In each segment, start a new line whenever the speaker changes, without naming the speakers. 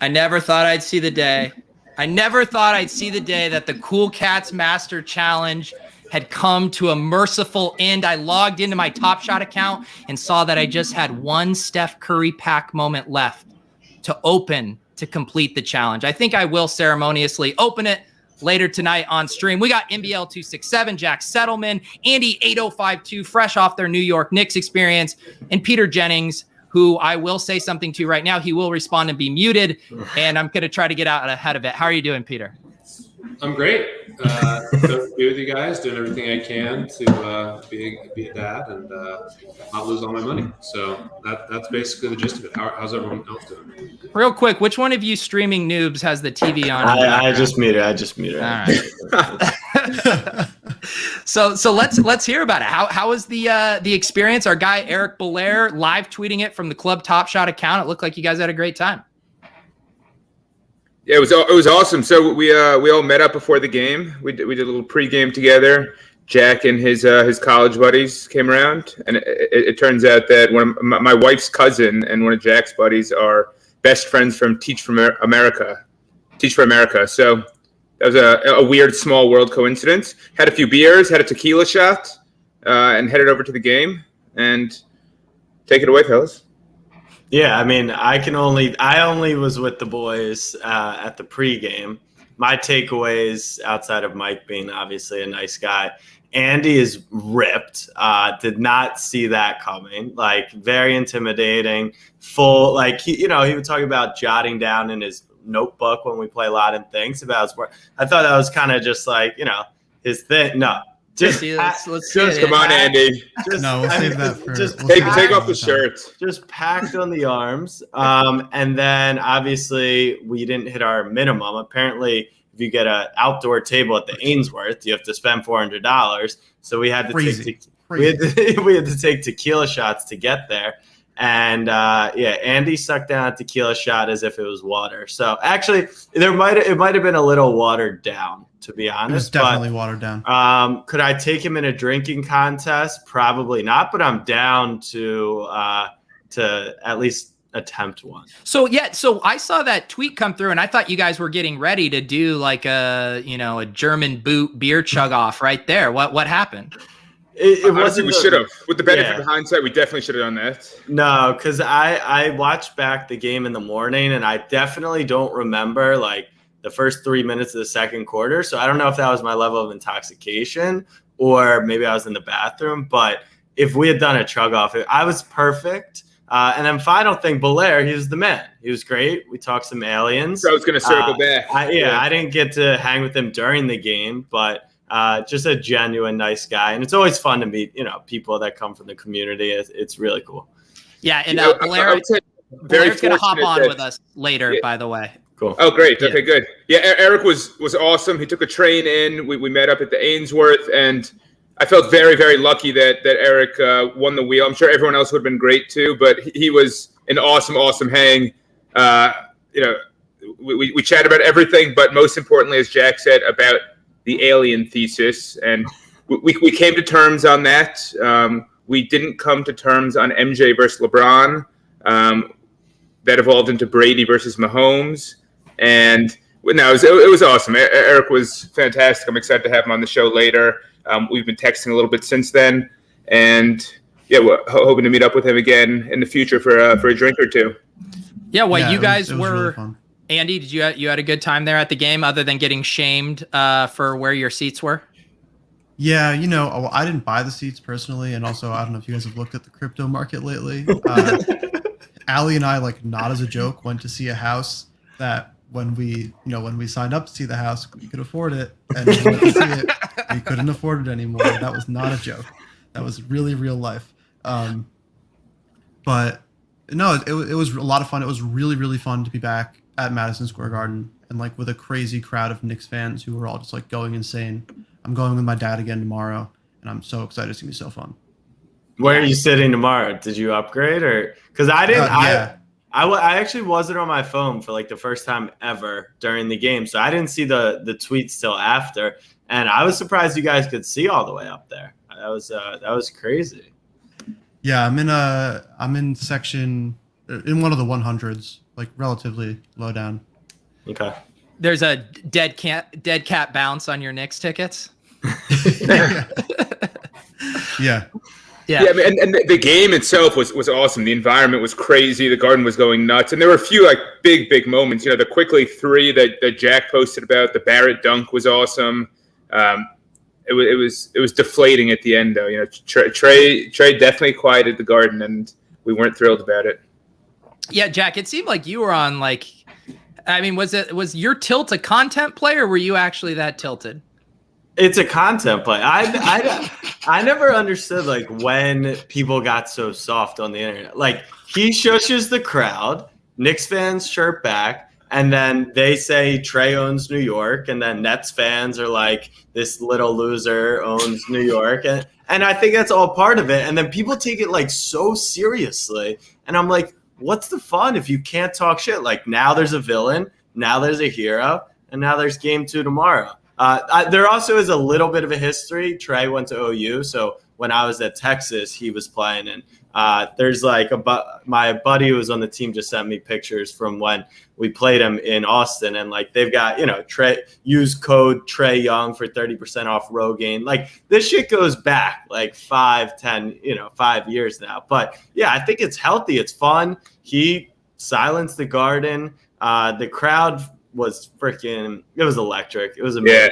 I never thought I'd see the day. I never thought I'd see the day that the Cool Cats Master Challenge had come to a merciful end. I logged into my Top Shot account and saw that I just had one Steph Curry pack moment left to open to complete the challenge. I think I will ceremoniously open it later tonight on stream. We got NBL 267, Jack Settleman, Andy 8052, fresh off their New York Knicks experience, and Peter Jennings, who I will say something to right now. He will respond and be muted, and I'm going to try to get out ahead of it. How are you doing, Peter?
I'm great. To be with you guys, doing everything I can to be a dad and not lose all my money. So that's basically the gist of it. How's everyone else doing?
Real quick, which one of you streaming noobs has the TV on?
I just muted.
All right. So let's hear about it. How was the experience? Our guy Eric Belair live tweeting it from the Club Top Shot account. It looked like you guys had a great time.
Yeah, it was awesome. So we all met up before the game. We did a little pregame together. Jack and his college buddies came around, and it turns out that one of my wife's cousin and one of Jack's buddies are best friends from Teach for America. So that was a weird small world coincidence. Had a few beers, had a tequila shot, and headed over to the game. And take it away, fellas.
Yeah, I mean, I only was with the boys at the pregame. My takeaways, outside of Mike being obviously a nice guy, Andy is ripped. Did not see that coming. Like, very intimidating. Full, like, he would talk about jotting down in his notebook when we play Lodden Thinks about his work. I thought that was kind of just like, his thing. No.
Let's
come on, Andy.
We'll save that for.
Take off the shirt.
Just packed on the arms, and then obviously we didn't hit our minimum. Apparently, if you get an outdoor table at the Ainsworth, you have to spend $400. So we had to take tequila shots to get there. And Andy sucked down a tequila shot as if it was water. So actually, it might have been a little watered down, to be honest.
It was definitely watered down.
Could I take him in a drinking contest? Probably not, but I'm down to at least attempt one.
So I saw that tweet come through, and I thought you guys were getting ready to do like a German boot beer chug off right there. What happened?
It wasn't. We should have. With the benefit of hindsight, we definitely should have done that.
No, because I watched back the game in the morning, and I definitely don't remember like the first 3 minutes of the second quarter. So I don't know if that was my level of intoxication or maybe I was in the bathroom. But if we had done a chug off, I was perfect. And then final thing, Belair, he was the man. He was great. We talked some aliens.
So I was going to circle back.
I didn't get to hang with him during the game, but just a genuine nice guy. And it's always fun to meet, people that come from the community. It's really cool.
Yeah, and Blair's going to hop on with us later, by the way.
Cool.
Oh, great. Yeah. Okay, good. Yeah, Eric was awesome. He took a train in. We met up at the Ainsworth, and I felt very, very lucky that Eric won the wheel. I'm sure everyone else would have been great too, but he was an awesome hang. We chatted about everything, but most importantly, as Jack said, about the alien thesis, and we came to terms on that. We didn't come to terms on MJ versus LeBron. That evolved into Brady versus Mahomes, and no, it was awesome. Eric was fantastic. I'm excited to have him on the show later. We've been texting a little bit since then, and we're hoping to meet up with him again in the future for a drink or two.
Yeah, you guys
were.
Really
fun.
Andy, did you had a good time there at the game, other than getting shamed for where your seats were?
Yeah, I didn't buy the seats personally, and also I don't know if you guys have looked at the crypto market lately. Allie and I, like, not as a joke, went to see a house that when we signed up to see the house, we could afford it, and we went to see it, we couldn't afford it anymore. That was not a joke. That was really real life. But no, it was a lot of fun. It was really, really fun to be back at Madison Square Garden and like with a crazy crowd of Knicks fans who were all just like going insane. I'm going with my dad again tomorrow, and I'm so excited. It's gonna be so fun.
Where are you sitting tomorrow? Did you upgrade or? Because I didn't.
Yeah.
I actually wasn't on my phone for like the first time ever during the game, so I didn't see the tweets till after, and I was surprised you guys could see all the way up there. That was crazy.
Yeah, I'm in section in one of the 100s, like relatively low down.
Okay.
There's a dead cat bounce on your Knicks tickets.
Yeah.
Yeah.
I mean, and the game itself was awesome. The environment was crazy. The Garden was going nuts, and there were a few like big moments. The quickly three that Jack posted about. The Barrett dunk was awesome. It was deflating at the end though. Trey definitely quieted the Garden, and we weren't thrilled about it.
Yeah, Jack. It seemed like you were on like. I mean, was your tilt a content play, or were you actually that tilted?
It's a content play. I never understood like when people got so soft on the internet. Like he shushes the crowd, Knicks fans chirp back, and then they say Trey owns New York, and then Nets fans are like this little loser owns New York, and I think that's all part of it. And then people take it like so seriously, and I'm like, what's the fun if you can't talk shit? Like now there's a villain, now there's a hero, and now there's game 2 tomorrow. There also is a little bit of a history. Trey went to OU, so when I was at Texas, he was playing. And there's like my buddy who was on the team just sent me pictures from when we played him in Austin, and like they've got Trey use code Trey Young for 30% off Rogaine. Like this shit goes back like 5 years now. But yeah, I think it's healthy. It's fun. He silenced the Garden. The crowd was freaking, it was electric. It was amazing.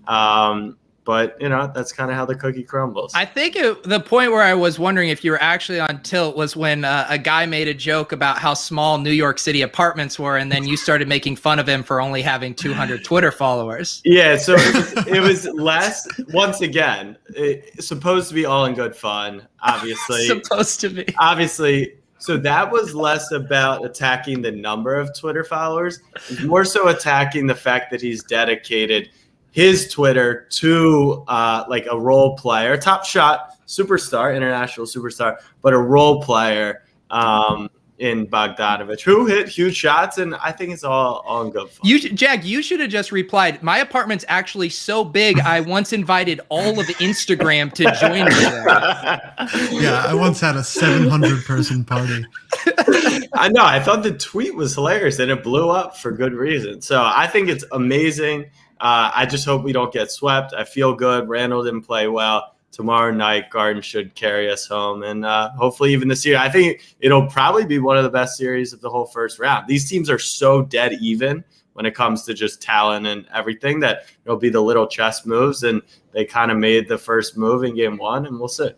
Yeah. But that's kind of how the cookie crumbles.
I think the point where I was wondering if you were actually on tilt was when a guy made a joke about how small New York City apartments were, and then you started making fun of him for only having 200 Twitter followers.
Yeah, so it was less. Once again, it's supposed to be all in good fun. Obviously,
supposed to be.
Obviously. So that was less about attacking the number of Twitter followers, more so attacking the fact that he's dedicated his Twitter to like a role player, top shot superstar, international superstar, but a role player in Bogdanovich who hit huge shots, and I think it's all in good fun.
Jack, you should have just replied, my apartment's actually so big, I once invited all of Instagram to join me there.
Yeah, I once had a 700-person party.
I know. I thought the tweet was hilarious, and it blew up for good reason. So I think it's amazing. I just hope we don't get swept. I feel good. Randall didn't play well. Tomorrow night, Garden should carry us home, and hopefully even this year. I think it'll probably be one of the best series of the whole first round. These teams are so dead even when it comes to just talent and everything that it'll be the little chess moves, and they kind of made the first move in game 1, and we'll see.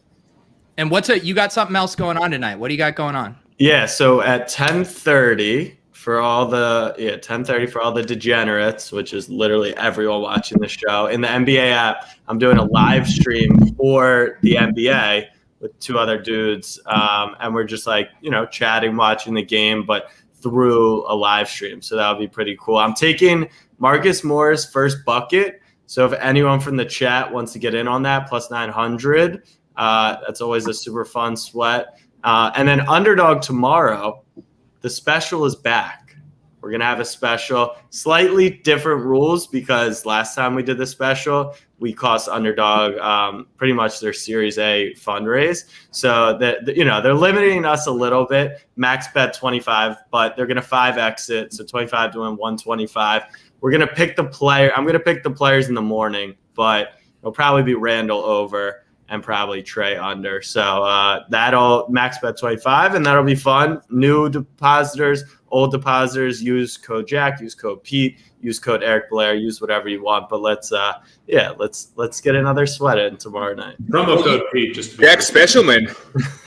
And you got something else going on tonight? What do you got going on?
Yeah, so at 10:30 for all the degenerates, which is literally everyone watching the show in the NBA app, I'm doing a live stream for the NBA with 2 other dudes, and we're just like chatting, watching the game, but through a live stream. So that'll be pretty cool. I'm taking Marcus Morris first bucket. So if anyone from the chat wants to get in on that, plus 900, that's always a super fun sweat. And then Underdog tomorrow, the special is back. We're going to have a special, slightly different rules because last time we did the special, we cost Underdog pretty much their Series A fundraise. So they're limiting us a little bit. Max bet 25, but they're going to 5X it. So 25 to win 125. We're going to pick the player. I'm going to pick the players in the morning, but it'll probably be Randall over and probably Trey under. So that'll max bet 25, and that'll be fun. New depositors, old depositors, use code Jack, use code Pete, use code Eric Belair, use whatever you want. But let's get another sweat in tomorrow night.
Promo code Pete, just
Jack Specialman.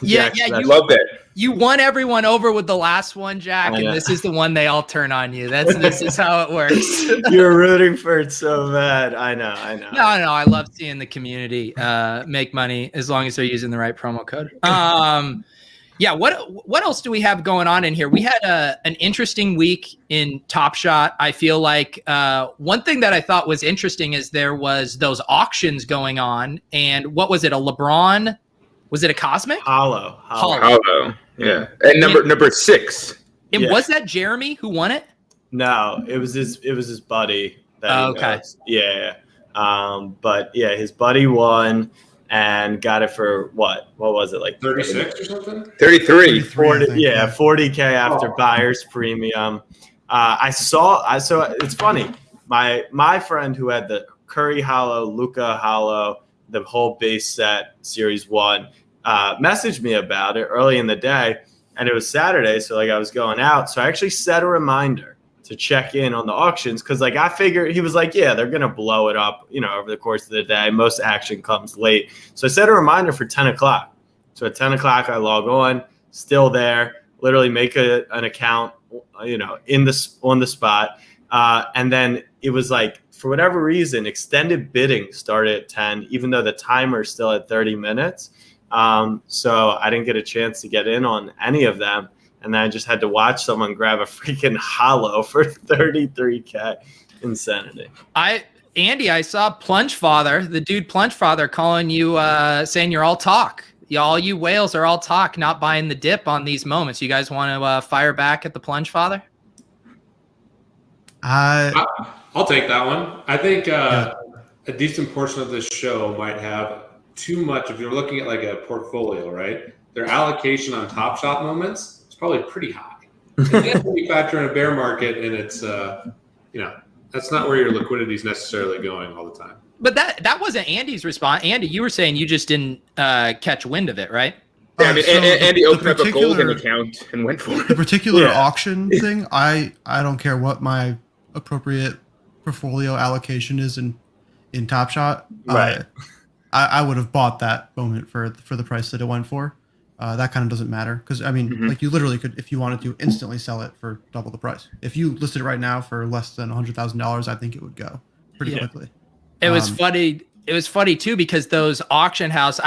Yeah,
I love that.
You won everyone over with the last one, Jack, and this is the one they all turn on you. This is how it works.
You're rooting for it so bad. I know.
No, I love seeing the community make money as long as they're using the right promo code. Yeah, what else do we have going on in here? We had an interesting week in Top Shot. I feel like one thing that I thought was interesting is there was those auctions going on, and what was it? A LeBron? Was it a Cosmic?
Holo.
Yeah. And number 6.
And was that Jeremy who won it?
No, it was his buddy. That
okay.
Yeah. But yeah, his buddy won, and got it for what was it, like
36 or something?
33.
40,
I think,
yeah, 40K after buyer's premium. So it's funny. My friend who had the Curry Holo, Luka Holo, the whole base set Series 1, messaged me about it early in the day, and it was Saturday, so like I was going out, so I actually set a reminder to check in on the auctions because like I figured he was like, yeah, they're gonna blow it up, over the course of the day. Most action comes late, so I set a reminder for 10 o'clock. So at 10 o'clock, I log on, still there, literally make an account, on the spot, and then it was like, for whatever reason, extended bidding started at 10, even though the timer's still at 30 minutes. So I didn't get a chance to get in on any of them. And then I just had to watch someone grab a freaking Holo for 33K. Insanity.
Andy, I saw Plunge Father, the dude Plunge Father, calling you, saying you're all talk. All you whales are all talk, not buying the dip on these moments. You guys want to fire back at the Plunge Father?
I'll take that one. I think a decent portion of this show might have too much. If you're looking at like a portfolio, right? Their allocation on Top Shot moments is probably pretty high. And then when you factor in a bear market, and it's that's not where your liquidity is necessarily going all the time.
But that wasn't Andy's response. Andy, you were saying you just didn't catch wind of it, right?
Yeah, I mean,
So
Andy opened up a golden
particular-
account and went for
The
it.
particular
Yeah.
auction thing, I don't care what my appropriate portfolio allocation is in Top Shot.
Right.
I would have bought that moment for the price that it went for. That kind of doesn't matter because I mean, like you literally could, if you wanted to, instantly sell it for double the price. If you listed it right now for less than $100,000, I think it would go pretty quickly.
It was funny. It was funny too because those auction house,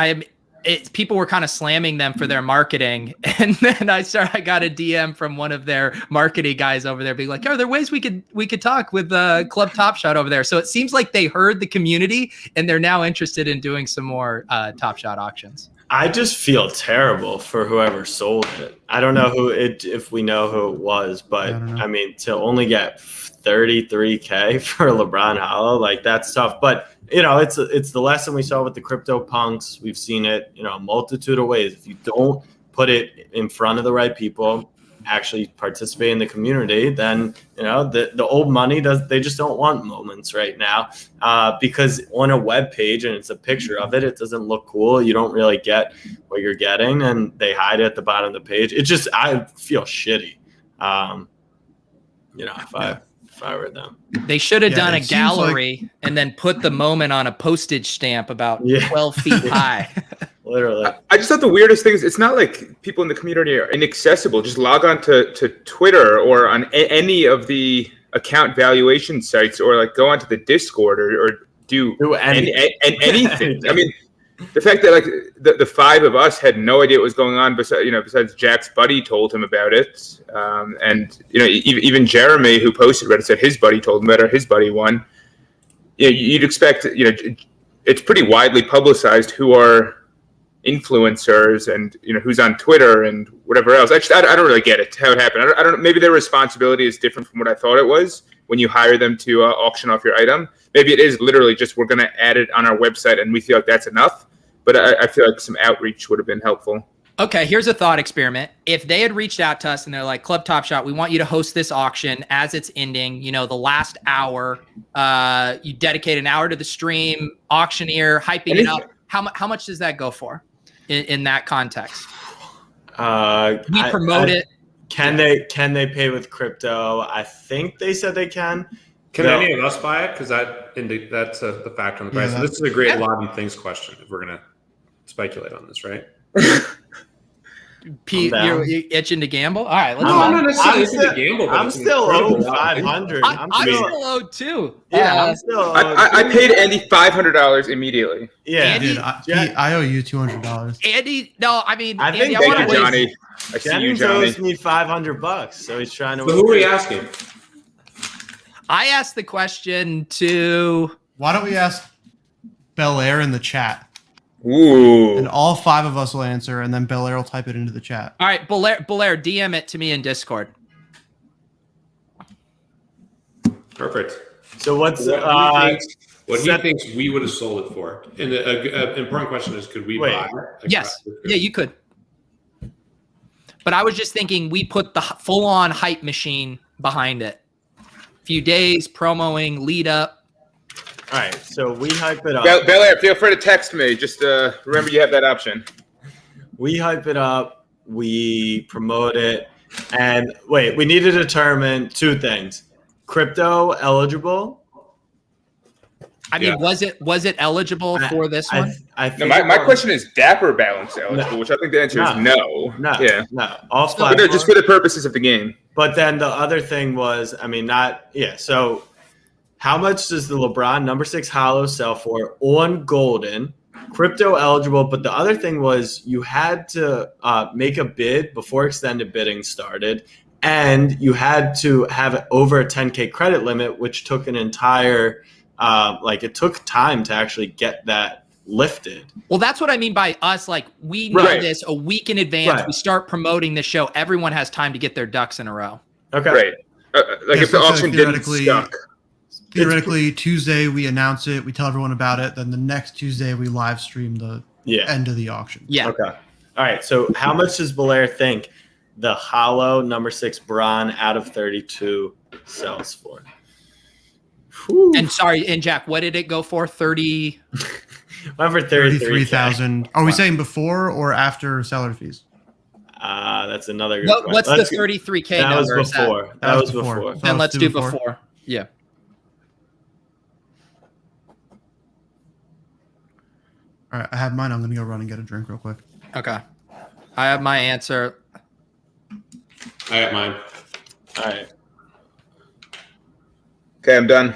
people were kind of slamming them for their marketing, and then I got a DM from one of their marketing guys over there, being like, "Are there ways we could talk with Club Top Shot over there?" So it seems like they heard the community, and they're now interested in doing some more Top Shot auctions.
I just feel terrible for whoever sold it. I don't know if we know who it was, but I mean, to only get 33K for LeBron Holo, like that's tough. But it's the lesson we saw with the crypto punks. We've seen it, a multitude of ways. If you don't put it in front of the right people, actually participate in the community, then the old money they just don't want moments right now, because on a web page and it's a picture of it, it doesn't look cool. You don't really get what you're getting, and they hide it at the bottom of the page. It just, I feel shitty. If I were them,
they should have done a
it seems
gallery and then put the moment on a postage stamp about 12 feet high.
literally.
I just thought the weirdest thing is it's not like people in the community are inaccessible. Just log on to Twitter or on any of the account valuation sites, or like go onto the Discord or do anything. I mean, the fact that like the five of us had no idea what was going on, besides Jack's buddy told him about it, and even Jeremy, who posted Reddit, said his buddy told him about it, or his buddy won. You'd expect it's pretty widely publicized who are influencers and who's on Twitter and whatever else. Actually, I don't really get it how it happened. I don't know. Maybe their responsibility is different from what I thought it was when you hire them to auction off your item. Maybe it is literally just we're going to add it on our website and we feel like that's enough. But I feel like some outreach would have been helpful.
Okay, here's a thought experiment. If they had reached out to us and they're like, Club Top Shot, we want you to host this auction as it's ending, the last hour, you dedicate an hour to the stream, auctioneer, hyping it up. How much does that go for in that context? We promote it.
Can they pay with crypto? I think they said they can.
Can any of us buy it? Because that's the factor on the price. So this is a great Lodden Thinks question if we're going to speculate on this, right?
Pete, you're itching to gamble? All right, let's
not necessarily itching to gamble.
I'm still owed 500.
I'm still owed too.
Yeah, I'm still owed.
I paid Andy $500 immediately.
Yeah,
Andy,
Dude, I owe you $200.
Andy, no, I mean,
I think
Andy,
Thank you, Johnny. I see you,
Jennings
Johnny.
owes me $500, so he's trying to.
So who are we asking?
I asked the question to.
Why don't we ask Belair in the chat?
Ooh.
And all five of us will answer, and then Belair will type it into the chat.
All right, Belair, DM it to me in Discord.
Perfect.
So what's
what he thinks we would have sold it for? And the important question is, could we buy?
Yes. Yeah, you could. But I was just thinking we put the full-on hype machine behind it. Few days, promoing, lead up.
All right, so we hype it up.
Belair, feel free to text me. Just remember you have that option.
We hype it up. We promote it. And wait, we need to determine two things. Crypto eligible.
I mean, was it eligible for this one?
I
think my question is Dapper balance eligible, which I think the answer is no.
No.
Yeah.
No. All
But no, just for the purposes of the game.
But then the other thing was, so how much does the LeBron number 6 Holo sell for on Golden? Crypto eligible, but the other thing was you had to make a bid before extended bidding started, and you had to have over a 10K credit limit, which took an entire it took time to actually get that lifted.
Well, that's what I mean by us. Like, we know this a week in advance. Right. We start promoting the show. Everyone has time to get their ducks in a row.
Okay.
Right. If the auction didn't suck.
Theoretically, Tuesday we announce it. We tell everyone about it. Then the next Tuesday we live stream the end of the auction.
Yeah.
Okay. All right. So how much does Belair think the Holo number 6 Bron out of 32 sells for? Whew.
And Jack, what did it go for? 30.
Over
33,000. Are we saying before or after seller fees?
That's another good question.
What's the 33K
that
number?
Was before. That was before.
Then let's do before. Yeah.
All right, I have mine. I'm going to go run and get a drink real quick.
Okay. I have my answer.
I have mine.
All right.
Okay, I'm done.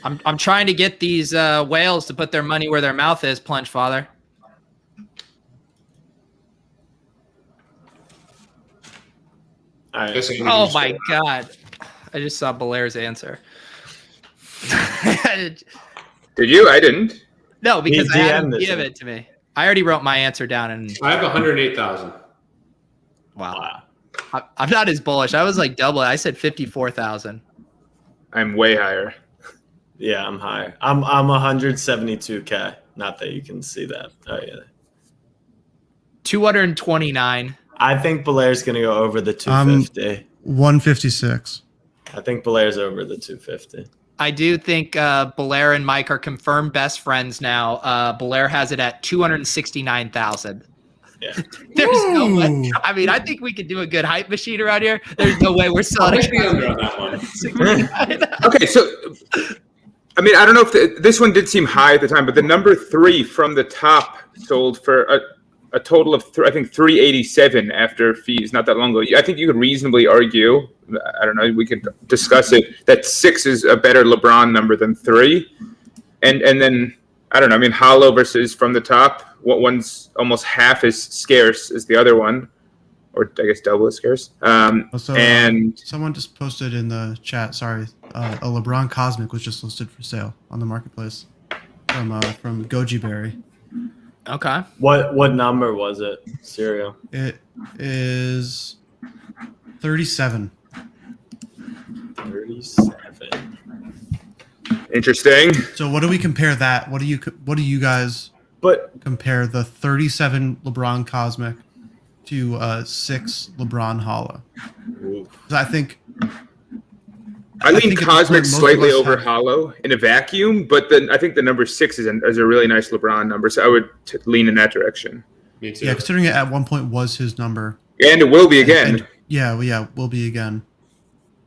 I'm trying to get these whales to put their money where their mouth is, Plunge Father.
All right.
Oh my God. I just saw Belair's answer.
Did you? I didn't.
No, because I had him give it to me. I already wrote my answer down. And
I have 108,000.
Wow. I'm not as bullish. I was like double. I said 54,000.
I'm way higher.
Yeah, I'm higher. I'm 172K. Not that you can see that. Oh yeah.
229.
I think Belair's gonna go over the 250.
156.
I think Belair's over the 250.
I do think Belair and Mike are confirmed best friends now. Belair has it at 269,000.
Yeah.
There's no way. I mean, I think we could do a good hype machine around here. There's no way we're selling
I'll the under on that one.
Okay, so I mean, I don't know if this one did seem high at the time, but the number 3 from the top sold for a total of I think 387 after fees not that long ago. I think you could reasonably argue, I don't know, we could discuss it, that 6 is a better LeBron number than 3. And then I don't know, I mean, Holo versus from the top, what one's almost half as scarce as the other one, or I guess double as scarce. And
someone just posted in the chat, sorry, a LeBron Cosmic was just listed for sale on the marketplace from Goji Berry.
Okay.
What number was it? Serial.
It is 37.
37.
Interesting.
So what do we compare that? What do you guys compare the 37 LeBron Cosmic to 6 LeBron Holo? I think
I lean Cosmic slightly over Holo in a vacuum, but then I think the number 6 is a really nice LeBron number, so I would lean in that direction.
Me too.
Yeah, considering it at one point was his number.
And it will be again.
Will be again.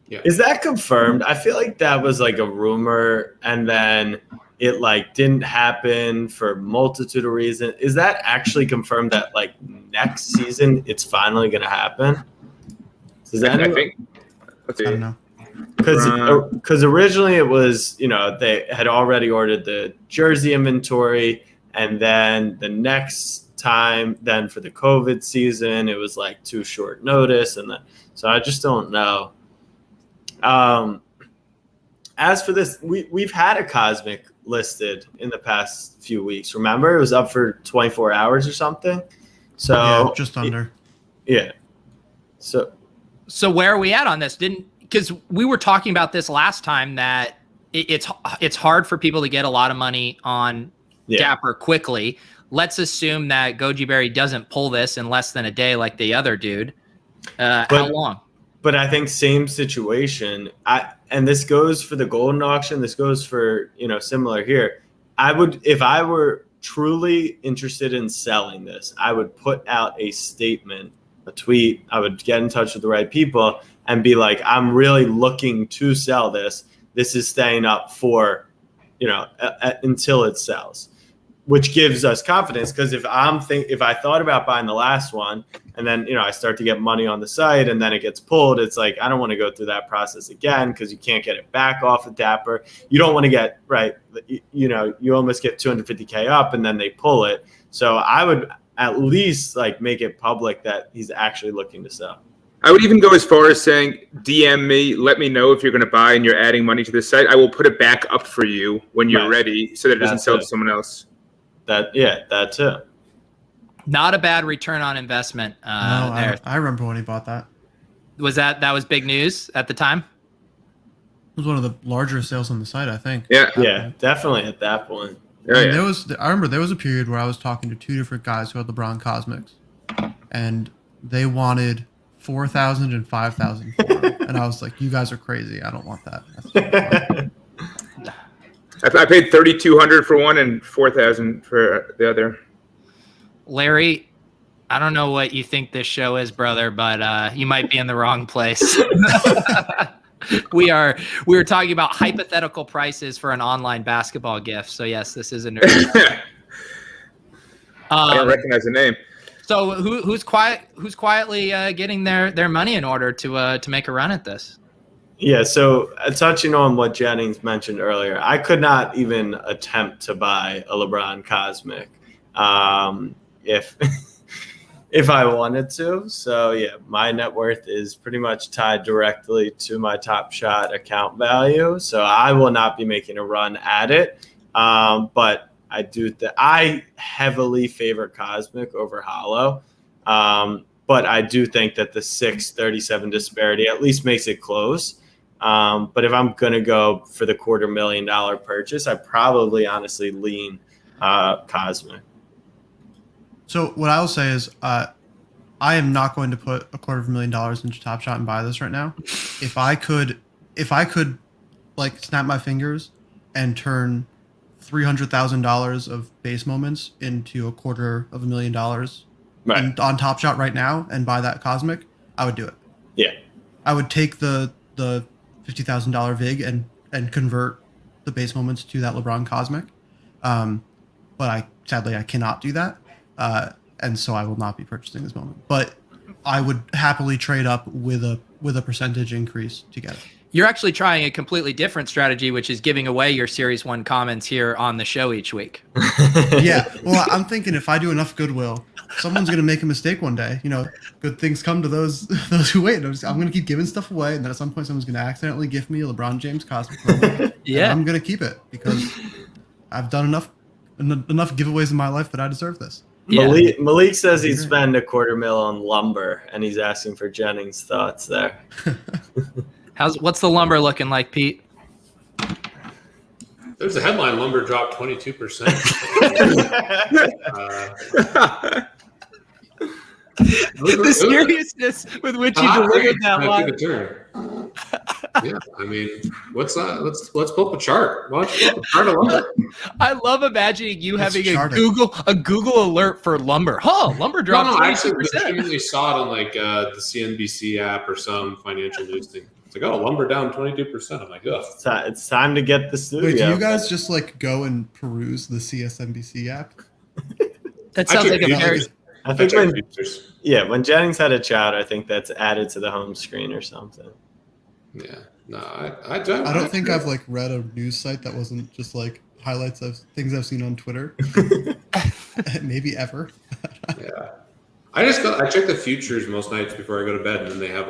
Yeah.
Is that confirmed? I feel like that was like a rumor, and then it like didn't happen for a multitude of reasons. Is that actually confirmed that like next season it's finally going to happen? Is that
I think.
I don't know.
Because originally it was, they had already ordered the jersey inventory, and then the next time, then for the COVID season, it was like too short notice, so I just don't know. As for this, we've had a Cosmic listed in the past few weeks. Remember, it was up for 24 hours or something. So
yeah, just under.
Yeah.
So where are we at on this? Because we were talking about this last time that it's hard for people to get a lot of money on Dapper quickly. Let's assume that Goji Berry doesn't pull this in less than a day like the other dude. How long?
But I think same situation. And this goes for the golden auction. This goes for, similar here. If I were truly interested in selling this, I would put out a statement, a tweet. I would get in touch with the right people and be like, I'm really looking to sell this. This is staying up for, until it sells, which gives us confidence. Because if I thought about buying the last one and then, I start to get money on the site and then it gets pulled, it's like, I don't want to go through that process again because you can't get it back off of Dapper. You don't want to get, right, you almost get 250K up and then they pull it. So I would at least make it public that he's actually looking to sell.
I would even go as far as saying, DM me, let me know if you're going to buy and you're adding money to the site. I will put it back up for you when you're ready so that it doesn't sell to someone else.
That too.
Not a bad return on investment.
No, I remember when he bought that.
That was big news at the time?
It was one of the larger sales on the site, I think.
Yeah, definitely at that point.
I remember there was a period where I was talking to two different guys who had LeBron Cosmics, and they wanted 4,000 and 5,000 for it. And I was like, you guys are crazy. I don't want that.
I paid 3,200 for one and 4,000 for the other.
Larry, I don't know what you think this show is, brother, but you might be in the wrong place. We were talking about hypothetical prices for an online basketball gift. So yes, this is a nerd.
I don't recognize the name.
So who's quietly getting their money in order to make a run at this?
Yeah, so touching on what Jennings mentioned earlier, I could not even attempt to buy a LeBron Cosmic if I wanted to. So yeah, my net worth is pretty much tied directly to my Top Shot account value. So I will not be making a run at it. But I heavily favor Cosmic over Holo. But I do think that the 637 disparity at least makes it close. But if I'm going to go for the $250,000 purchase, I probably honestly lean Cosmic.
So what I will say is I am not going to put $250,000 into Top Shot and buy this right now. If I could snap my fingers and turn $300,000 of base moments into $250,000 on Top Shot right now and buy that Cosmic, I would do it.
Yeah.
I would take the $50,000 VIG and convert the base moments to that LeBron Cosmic. But sadly I cannot do that. And so I will not be purchasing this moment. But I would happily trade up with a percentage increase to get it.
You're actually trying a completely different strategy, which is giving away your Series 1 comments here on the show each week.
Yeah. Well, I'm thinking if I do enough goodwill, someone's going to make a mistake one day. Good things come to those who wait. I'm going to keep giving stuff away, and then at some point someone's going to accidentally gift me a LeBron James Cosmic moment. Yeah. I'm going to keep it because I've done enough giveaways in my life that I deserve this.
Yeah. Malik says he'd spend $250,000 on lumber, and he's asking for Jennings' thoughts there.
What's the lumber looking like, Pete?
There's a headline: lumber dropped 22%.
The seriousness with which you delivered that line.
Yeah, I mean, what's that? Let's pull up a chart. Why don't you pull up a chart of lumber?
I love imagining you having a Google alert for lumber. Oh, lumber dropped 22%.
I actually legitimately saw it on the CNBC app or some financial news thing. It's like, oh, lumber down 22%. I'm like, ugh.
It's time to get the studio.
Wait, do you guys just go and peruse the CSNBC app?
That sounds like a very...
I think when Jennings had a chat, I think that's added to the home screen or something.
Yeah, no, I don't.
I don't think I've read a news site that wasn't just highlights of things I've seen on Twitter. Maybe ever.
Yeah, I check the futures most nights before I go to bed, and then they have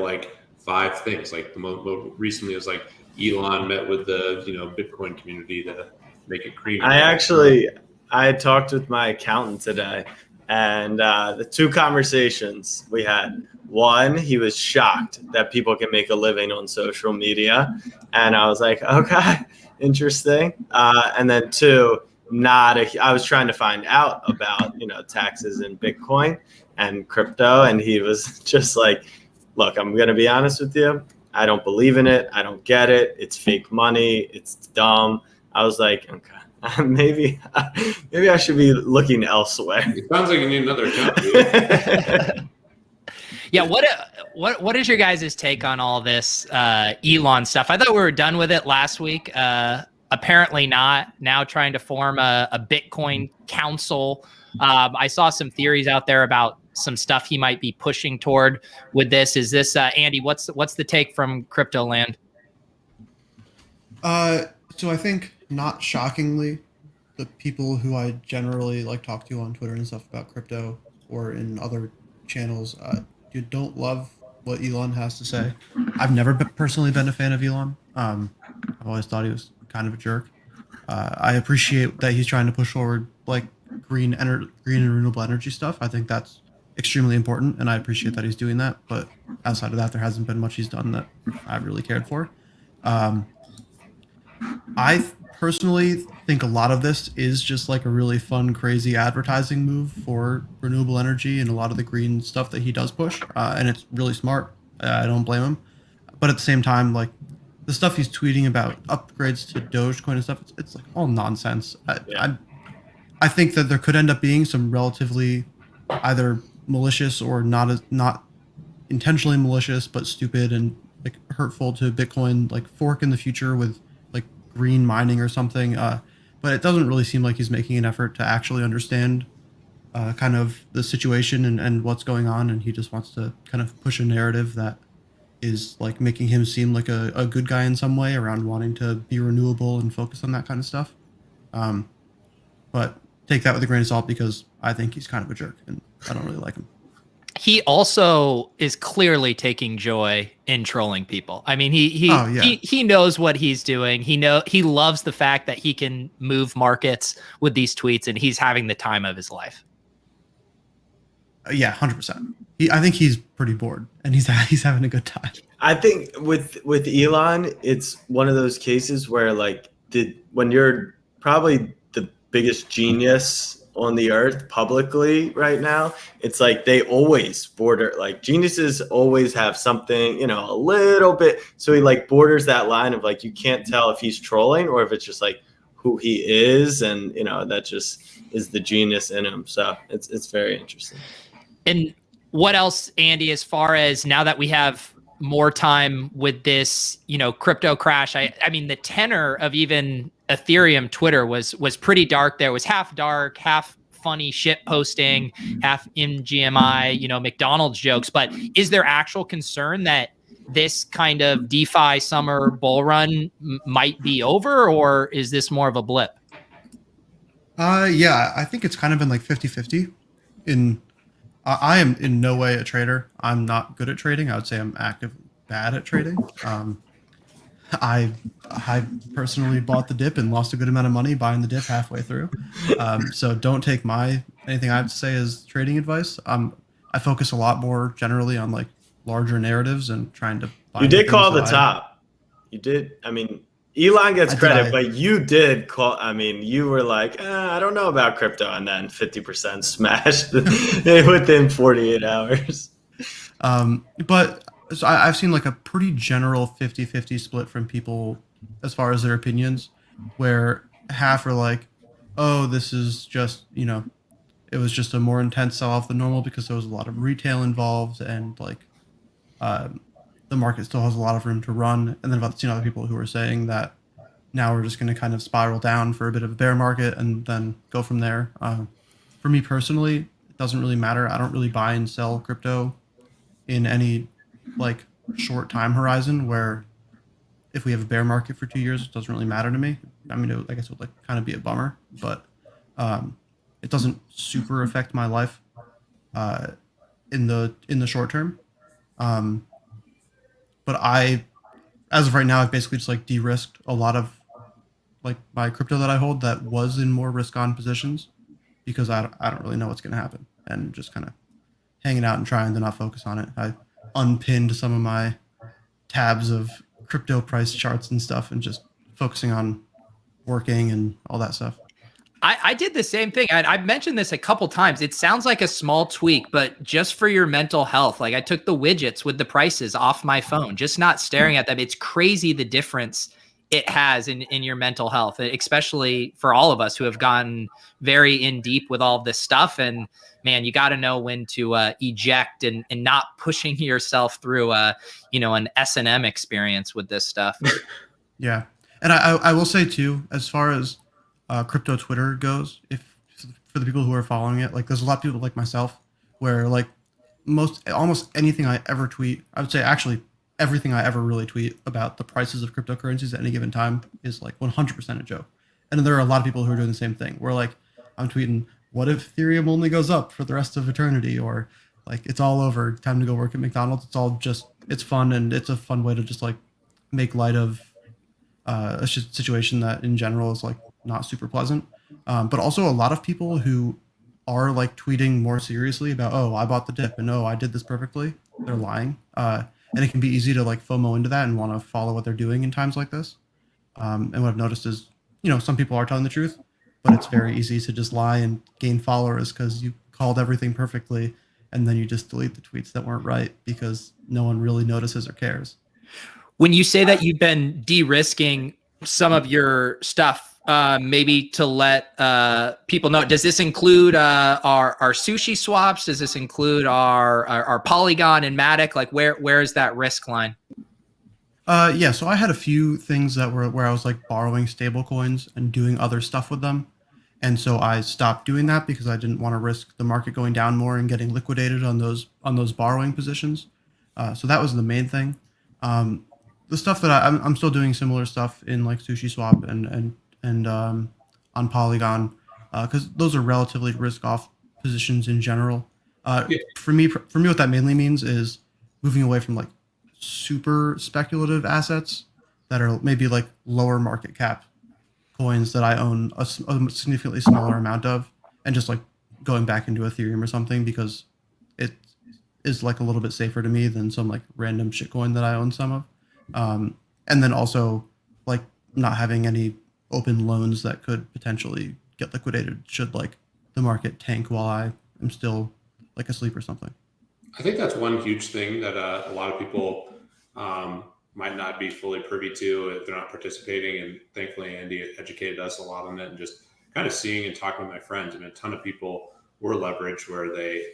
5 things. The most recently was Elon met with the Bitcoin community to make it creamy.
I talked with my accountant today. And the two conversations we had. One, he was shocked that people can make a living on social media. And I was like, okay, interesting. And then two, I was trying to find out about, taxes in Bitcoin and crypto. And he was just like, look, I'm going to be honest with you. I don't believe in it. I don't get it. It's fake money. It's dumb. I was like, okay, maybe I should be looking elsewhere.
It sounds like you need another account, dude.
Yeah, what is your guys' take on all this Elon stuff? I thought we were done with it last week. Apparently not. Now trying to form a Bitcoin council. I saw some theories out there about some stuff he might be pushing toward with this. Is this Andy? What's the take from crypto land?
So I think, not shockingly, the people who I generally talk to on Twitter and stuff about crypto or in other channels, you don't love what Elon has to say. I've never personally been a fan of Elon. I've always thought he was kind of a jerk. I appreciate that he's trying to push forward green and renewable energy stuff. I think that's extremely important, and I appreciate that he's doing that. But outside of that, there hasn't been much he's done that I've really cared for. I personally think a lot of this is just a really fun, crazy advertising move for renewable energy and a lot of the green stuff that he does push. And it's really smart. I don't blame him. But at the same time, the stuff he's tweeting about upgrades to Dogecoin and stuff, it's all nonsense. I think that there could end up being some relatively either malicious or not intentionally malicious, but stupid and hurtful to Bitcoin, fork in the future with green mining or something. But it doesn't really seem like he's making an effort to actually understand kind of the situation and what's going on. And he just wants to kind of push a narrative that is making him seem like a good guy in some way around wanting to be renewable and focus on that kind of stuff. But take that with a grain of salt, because I think he's kind of a jerk and I don't really like him.
He also is clearly taking joy in trolling people. I mean, he knows what he's doing. He loves the fact that he can move markets with these tweets, and he's having the time of his life. Yeah,
100%. I think he's pretty bored, and he's having a good time.
I think with Elon, it's one of those cases where when you're probably the biggest genius on the earth publicly right now, it's they always border, geniuses always have something, a little bit. So he borders that line of you can't tell if he's trolling or if it's just who he is. And, that just is the genius in him. So it's very interesting.
And what else, Andy, as far as now that we have more time with this, crypto crash, I mean, the tenor of even Ethereum Twitter was pretty dark. There was half dark, half funny shit posting, half MGMI, McDonald's jokes. But is there actual concern that this kind of DeFi summer bull run might be over, or is this more of a blip?
Yeah, I think it's kind of been 50-50. I am in no way a trader. I'm not good at trading. I would say I'm bad at trading. I personally bought the dip and lost a good amount of money buying the dip halfway through. So don't take anything I have to say as trading advice. I focus a lot more generally on larger narratives and trying to buy.
You did call the top. You did. I mean, Elon gets credit, but you did call. I mean, you were I don't know about crypto, and then 50% smashed within 48 hours.
But so I've seen a pretty general 50-50 split from people as far as their opinions, where half are oh, this is just, it was just a more intense sell-off than normal because there was a lot of retail involved and the market still has a lot of room to run. And then I've seen other people who are saying that now we're just going to kind of spiral down for a bit of a bear market and then go from there. For me personally, it doesn't really matter. I don't really buy and sell crypto in any short time horizon, where if we have a bear market for 2 years, it doesn't really matter to me. I mean, I guess it would kind of be a bummer, but it doesn't super affect my life in the short term. But as of right now, I've basically just de-risked a lot of my crypto that I hold that was in more risk on positions, because I don't really know what's going to happen. and just kind of hanging out and trying to not focus on it. I unpinned some of my tabs of crypto price charts and stuff and just focusing on working and all that stuff.
I did the same thing. I've mentioned this a couple times. It sounds like a small tweak, but just for your mental health. Like I took the widgets with the prices off my phone, just not staring at them. It's crazy the difference it has in your mental health, especially for all of us who have gotten very in deep with all of this stuff. And man, you got to know when to eject and not pushing yourself through an S&M experience with this stuff.
Yeah. And I will say too, as far as crypto Twitter goes, if for the people who are following it, like there's a lot of people like myself where like almost anything I ever tweet, I would say actually everything I ever really tweet about the prices of cryptocurrencies at any given time is like 100% a joke. And there are a lot of people who are doing the same thing. Where like I'm tweeting, what if Ethereum only goes up for the rest of eternity? Or like it's all over, time to go work at McDonald's. It's all just, it's fun, and it's a fun way to just like make light of a situation that in general is like not super pleasant. But also a lot of people who are like tweeting more seriously about, oh, I bought the dip and oh, I did this perfectly. They're lying. And it can be easy to like FOMO into that and want to follow what they're doing in times like this. And what I've noticed is, some people are telling the truth, but it's very easy to just lie and gain followers because you called everything perfectly and then you just delete the tweets that weren't right because no one really notices or cares.
When you say that you've been de-risking some of your stuff, maybe to let people know, does this include our sushi swaps? Does this include our Polygon and MATIC? Like where is that risk line?
Yeah, so I had a few things that were where I was like borrowing stable coins and doing other stuff with them. And so I stopped doing that because I didn't want to risk the market going down more and getting liquidated on those borrowing positions. So that was the main thing. The stuff that I'm still doing similar stuff in like Sushi Swap and on Polygon because those are relatively risk off positions in general. For me, what that mainly means is moving away from like super speculative assets that are maybe like lower market cap coins that I own a significantly smaller amount of, and just like going back into Ethereum or something because it is like a little bit safer to me than some like random shitcoin that I own some of. And then also like not having any open loans that could potentially get liquidated should like the market tank while I am still like asleep or something.
I think that's one huge thing that a lot of people might not be fully privy to if they're not participating. And thankfully, Andy educated us a lot on it, and just kind of seeing and talking with my friends. I mean, a ton of people were leveraged where they,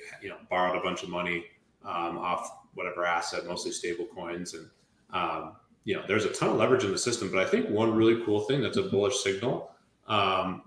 borrowed a bunch of money off whatever asset, mostly stable coins. And, there's a ton of leverage in the system. But I think one really cool thing that's a bullish signal,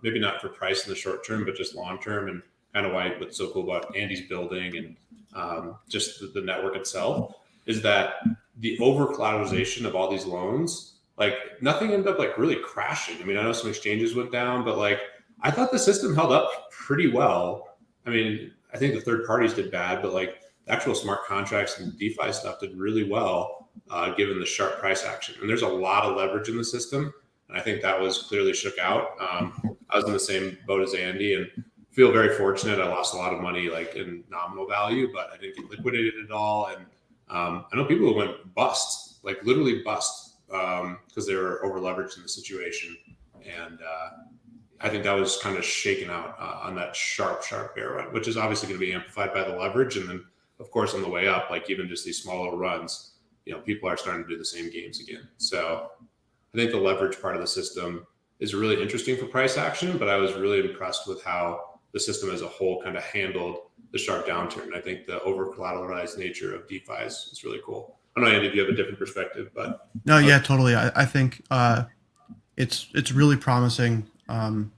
maybe not for price in the short term, but just long term, and kind of what's so cool about Andy's building and just the network itself, is that the over collateralization of all these loans, like nothing ended up like really crashing. I mean, I know some exchanges went down, but like I thought the system held up pretty well. I mean, I think the third parties did bad, but like the actual smart contracts and DeFi stuff did really well, given the sharp price action. And there's a lot of leverage in the system, and I think that was clearly shook out. I was in the same boat as Andy, and feel very fortunate. I lost a lot of money like in nominal value, but I didn't get liquidated at all. And I know people who went bust, like literally bust, because they were over leveraged in the situation. And I think that was kind of shaken out on that sharp bear run, which is obviously going to be amplified by the leverage. And then, of course, on the way up, like even just these smaller runs, people are starting to do the same games again. So I think the leverage part of the system is really interesting for price action, but I was really impressed with how the system as a whole kind of handled the sharp downturn. I think the over collateralized nature of DeFi is really cool. I don't know, Andy, if you have a different perspective, but
no, yeah, totally. I think it's really promising. And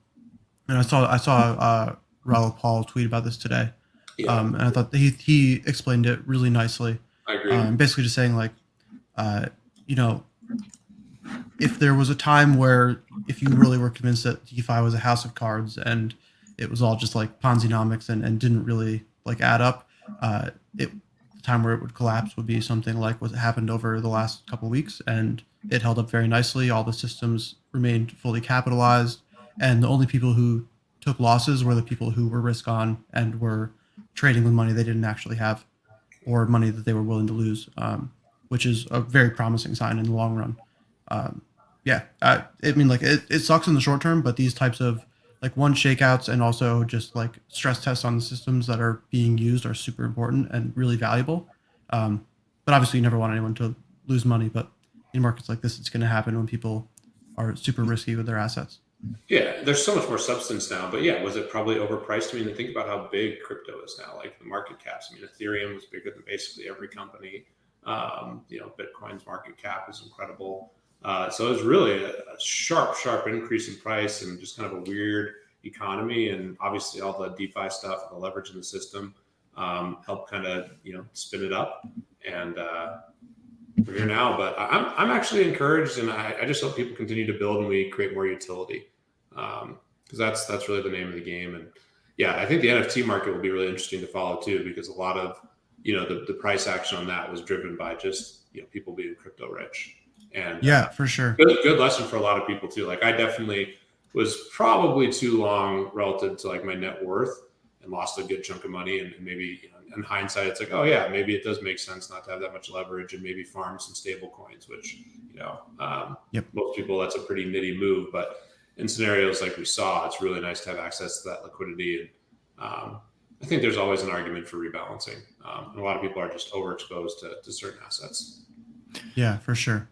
I saw Raul Paul tweet about this today, and I thought he explained it really nicely.
I agree.
Basically, just saying like, if there was a time where if you really were convinced that DeFi was a house of cards and it was all just like Ponzi-nomics and didn't really like add up, the time where it would collapse would be something like what happened over the last couple of weeks, and it held up very nicely. All the systems remained fully capitalized, and the only people who took losses were the people who were risk on and were trading with money they didn't actually have, or money that they were willing to lose, which is a very promising sign in the long run. I mean, like it sucks in the short term, but these types of like one shakeouts and also just like stress tests on the systems that are being used are super important and really valuable. But obviously, you never want anyone to lose money. But in markets like this, it's going to happen when people are super risky with their assets.
Yeah, there's so much more substance now, but yeah, was it probably overpriced? I mean, think about how big crypto is now, like the market caps. I mean, Ethereum was bigger than basically every company. Bitcoin's market cap is incredible. So it was really a sharp increase in price and just kind of a weird economy. And obviously all the DeFi stuff, the leverage in the system helped kind of, spin it up. And we're here now, but I'm actually encouraged, and I just hope people continue to build and we create more utility. Because that's really the name of the game. And yeah, I think the NFT market will be really interesting to follow too, because a lot of, the price action on that was driven by just, people being crypto rich. And
yeah, for sure.
Good lesson for a lot of people too. Like I definitely was probably too long relative to like my net worth and lost a good chunk of money. And maybe in hindsight, it's like, oh yeah, maybe it does make sense not to have that much leverage and maybe farm some stable coins, which, most people, that's a pretty nitty move. But in scenarios like we saw, it's really nice to have access to that liquidity. And I think there's always an argument for rebalancing. And a lot of people are just overexposed to certain assets.
Yeah, for sure.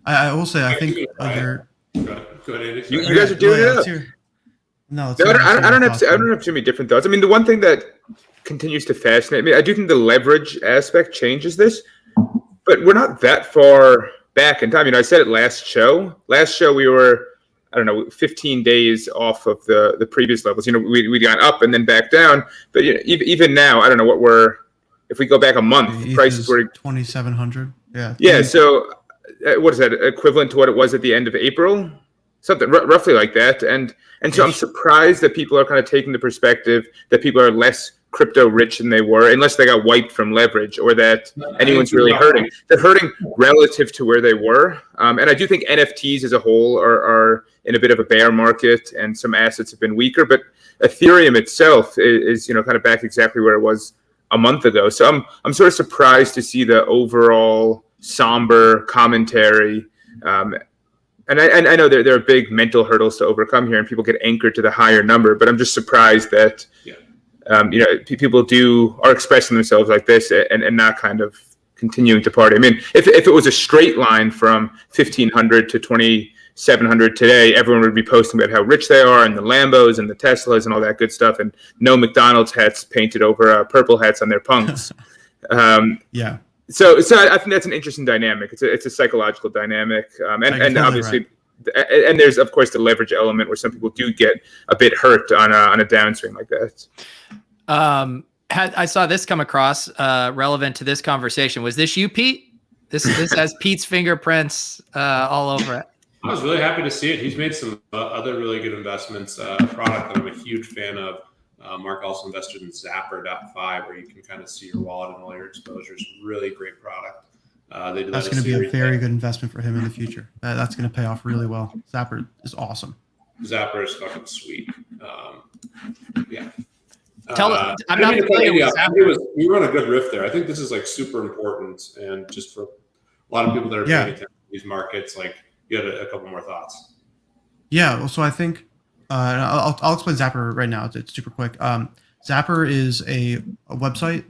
I will say, I think other.
Go ahead, Andy.
You guys are doing it up. I don't have too many different thoughts. I mean, the one thing that continues to fascinate me, I do think the leverage aspect changes this, but we're not that far back in time. I said it last show. Last show we were, 15 days off of the previous levels. We'd gone up and then back down. But even now, I don't know if we go back a month, prices were
2,700. Yeah.
Yeah. So what is that equivalent to what it was at the end of April? Something roughly like that. And so I'm surprised that people are kind of taking the perspective that people are less crypto rich than they were, unless they got wiped from leverage or that anyone's really hurting. They're hurting relative to where they were. And I do think NFTs as a whole are in a bit of a bear market, and some assets have been weaker, but Ethereum itself is kind of back exactly where it was a month ago. So I'm sort of surprised to see the overall somber commentary. And I know there are big mental hurdles to overcome here, and people get anchored to the higher number. But I'm just surprised that people are expressing themselves like this and not kind of continuing to party. I mean, if it was a straight line from 1,500 to 2,700 today, everyone would be posting about how rich they are and the Lambos and the Teslas and all that good stuff, and no McDonald's hats painted over purple hats on their punks.
Yeah.
So I think that's an interesting dynamic. It's a psychological dynamic, and obviously, right. And there's of course the leverage element where some people do get a bit hurt on a downswing like that.
I saw this come across relevant to this conversation. Was this you, Pete? This has Pete's fingerprints all over it.
I was really happy to see it. He's made some other really good investments. A product that I'm a huge fan of. Mark also invested in Zapper.fi, where you can kind of see your wallet and all your exposures. Really great product.
That's going to be a very good investment for him in the future. That's going to pay off really well. Zapper is awesome.
Zapper is fucking sweet. Yeah.
I'm not familiar with Zapper.
We run a good riff there. I think this is like super important, and just for a lot of people that are paying attention to these markets, like you had a couple more thoughts.
Yeah. Well, so I think. I'll explain Zapper right now. It's super quick. Zapper is a website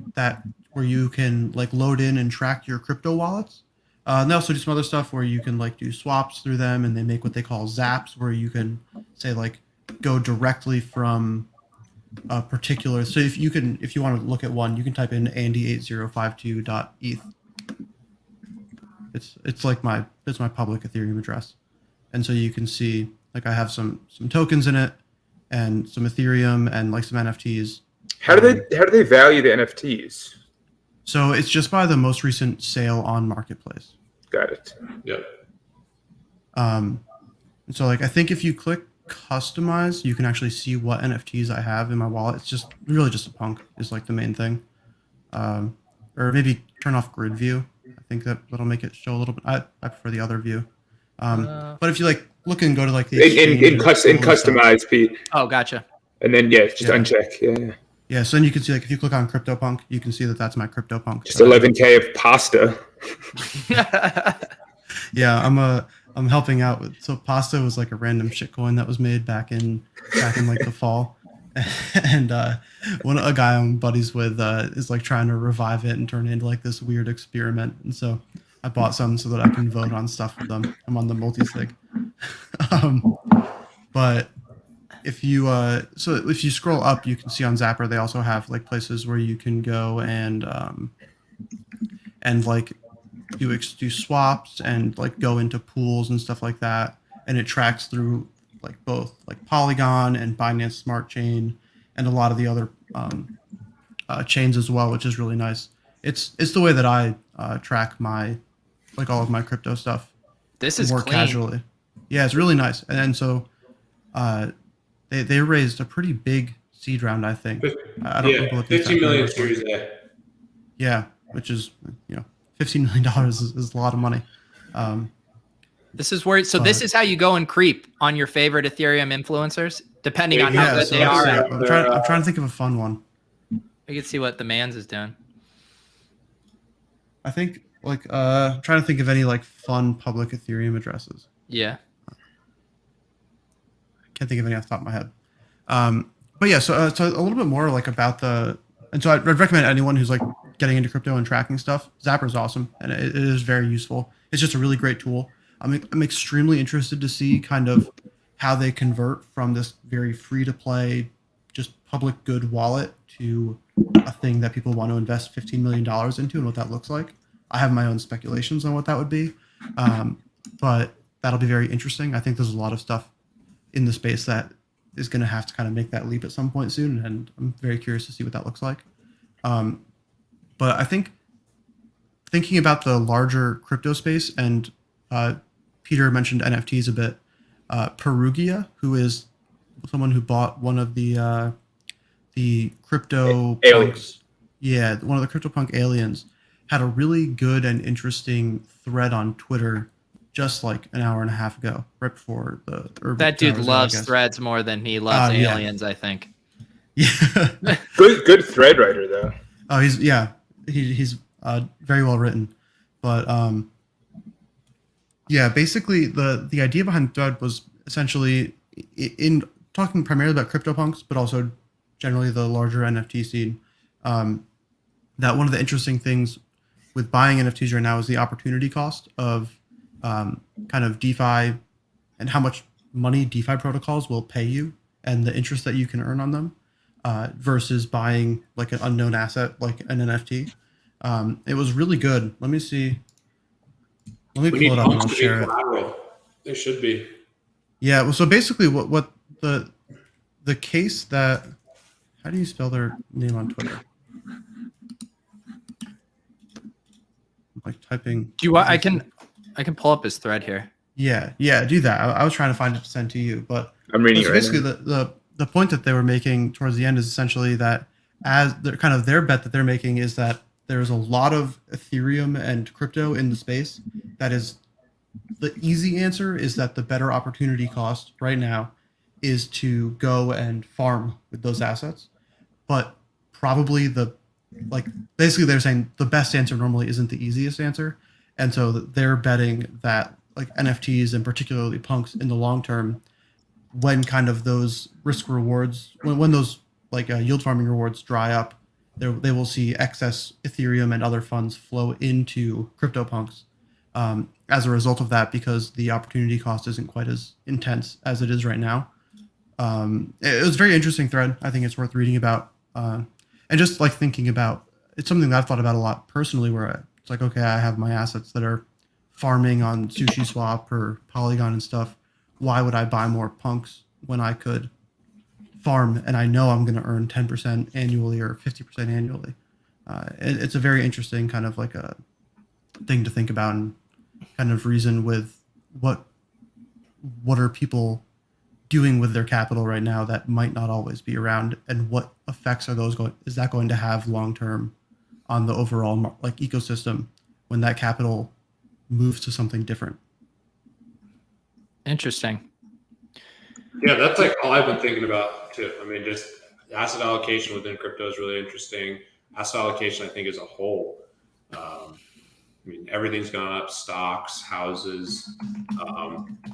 where you can like load in and track your crypto wallets. And they also do some other stuff where you can like do swaps through them, and they make what they call zaps, where you can say like go directly from a particular. So if you want to look at one, you can type in andy8052.eth. It's like my public Ethereum address, and so you can see. Like I have some tokens in it, and some Ethereum, and like some NFTs.
How do they value the NFTs?
So it's just by the most recent sale on Marketplace.
Got it.
Yep.
So like I think if you click customize, you can actually see what NFTs I have in my wallet. It's just really just a punk is like the main thing. Or maybe turn off grid view. I think that'll make it show a little bit. I prefer the other view. But if you like look and go to like the
in customize, Pete.
Oh, gotcha.
And then just uncheck. Yeah.
Yeah, so then you can see, like, if you click on CryptoPunk, you can see that that's my CryptoPunk.
Just 11K of pasta.
Yeah, I'm helping out with. So Pasta was like a random shitcoin that was made back in like the fall, and a guy I'm buddies with is like trying to revive it and turn it into like this weird experiment. And so I bought some so that I can vote on stuff with them. I'm on the multi-sig. But if you if you scroll up, you can see on Zapper they also have like places where you can go and like do swaps and like go into pools and stuff like that, and it tracks through like both like Polygon and Binance Smart Chain and a lot of the other chains as well, which is really nice. It's the way that I track my like all of my crypto stuff.
This is
more
clean.
casually. Yeah, it's really nice. And then so they raised a pretty big seed round, I think. I don't remember what the
15
exact
million
numbers were.
Series A.
Yeah, which is $15 million is a lot of money.
This is where this is how you go and creep on your favorite Ethereum influencers, depending on how good they are.
I'm trying to think of a fun one.
You can see what the man's is doing.
I think like I'm trying to think of any like fun public Ethereum addresses.
Yeah.
Can't think of any off the top of my head. But yeah, so a little bit more like about and so I'd recommend anyone who's like getting into crypto and tracking stuff. Zapper is awesome, and it is very useful. It's just a really great tool. I'm extremely interested to see kind of how they convert from this very free to play, just public good wallet to a thing that people want to invest $15 million into, and what that looks like. I have my own speculations on what that would be, but that'll be very interesting. I think there's a lot of stuff in the space that is going to have to kind of make that leap at some point soon, and I'm very curious to see what that looks like. But I think thinking about the larger crypto space, and Peter mentioned NFTs a bit, Perugia, who is someone who bought one of the crypto
aliens.
One of the CryptoPunk aliens, had a really good and interesting thread on Twitter just like an hour and a half ago, right before
that dude loves threads more than he loves aliens, I think.
Yeah.
Good thread writer though.
Oh, he's very well written, but basically the idea behind the thread was essentially in talking primarily about CryptoPunks, but also generally the larger NFT scene. That one of the interesting things with buying NFTs right now is the opportunity cost of kind of DeFi and how much money DeFi protocols will pay you and the interest that you can earn on them versus buying like an unknown asset like an NFT. It was really good. Let me see. Let me pull it up and I'll share it.
They should be.
Yeah. Well, so basically what the case that, how do you spell their name on Twitter? I'm like typing.
Do you want, I can pull up his thread here.
Yeah, do that. I was trying to find it to send to you, but
I'm reading it right
basically
now.
the point that they were making towards the end is essentially that as their bet that they're making is that there's a lot of Ethereum and crypto in the space. That is the easy answer is that the better opportunity cost right now is to go and farm with those assets. But probably basically they're saying the best answer normally isn't the easiest answer. And so they're betting that like NFTs and particularly punks in the long term, when kind of those risk rewards, when those like yield farming rewards dry up, they will see excess Ethereum and other funds flow into CryptoPunks as a result of that, because the opportunity cost isn't quite as intense as it is right now. It was a very interesting thread. I think it's worth reading about. And just like thinking about, it's something that I've thought about a lot personally, where it's like, okay, I have my assets that are farming on SushiSwap or Polygon and stuff. Why would I buy more punks when I could farm and I know I'm going to earn 10% annually or 50% annually? It's a very interesting kind of like a thing to think about and kind of reason with what are people doing with their capital right now that might not always be around, and what effects is that going to have long term on the overall like ecosystem when that capital moves to something different.
Interesting.
Yeah, that's like all I've been thinking about too. I mean, just asset allocation within crypto is really interesting. Asset allocation, I think, as a whole. I mean, everything's gone up: stocks, houses.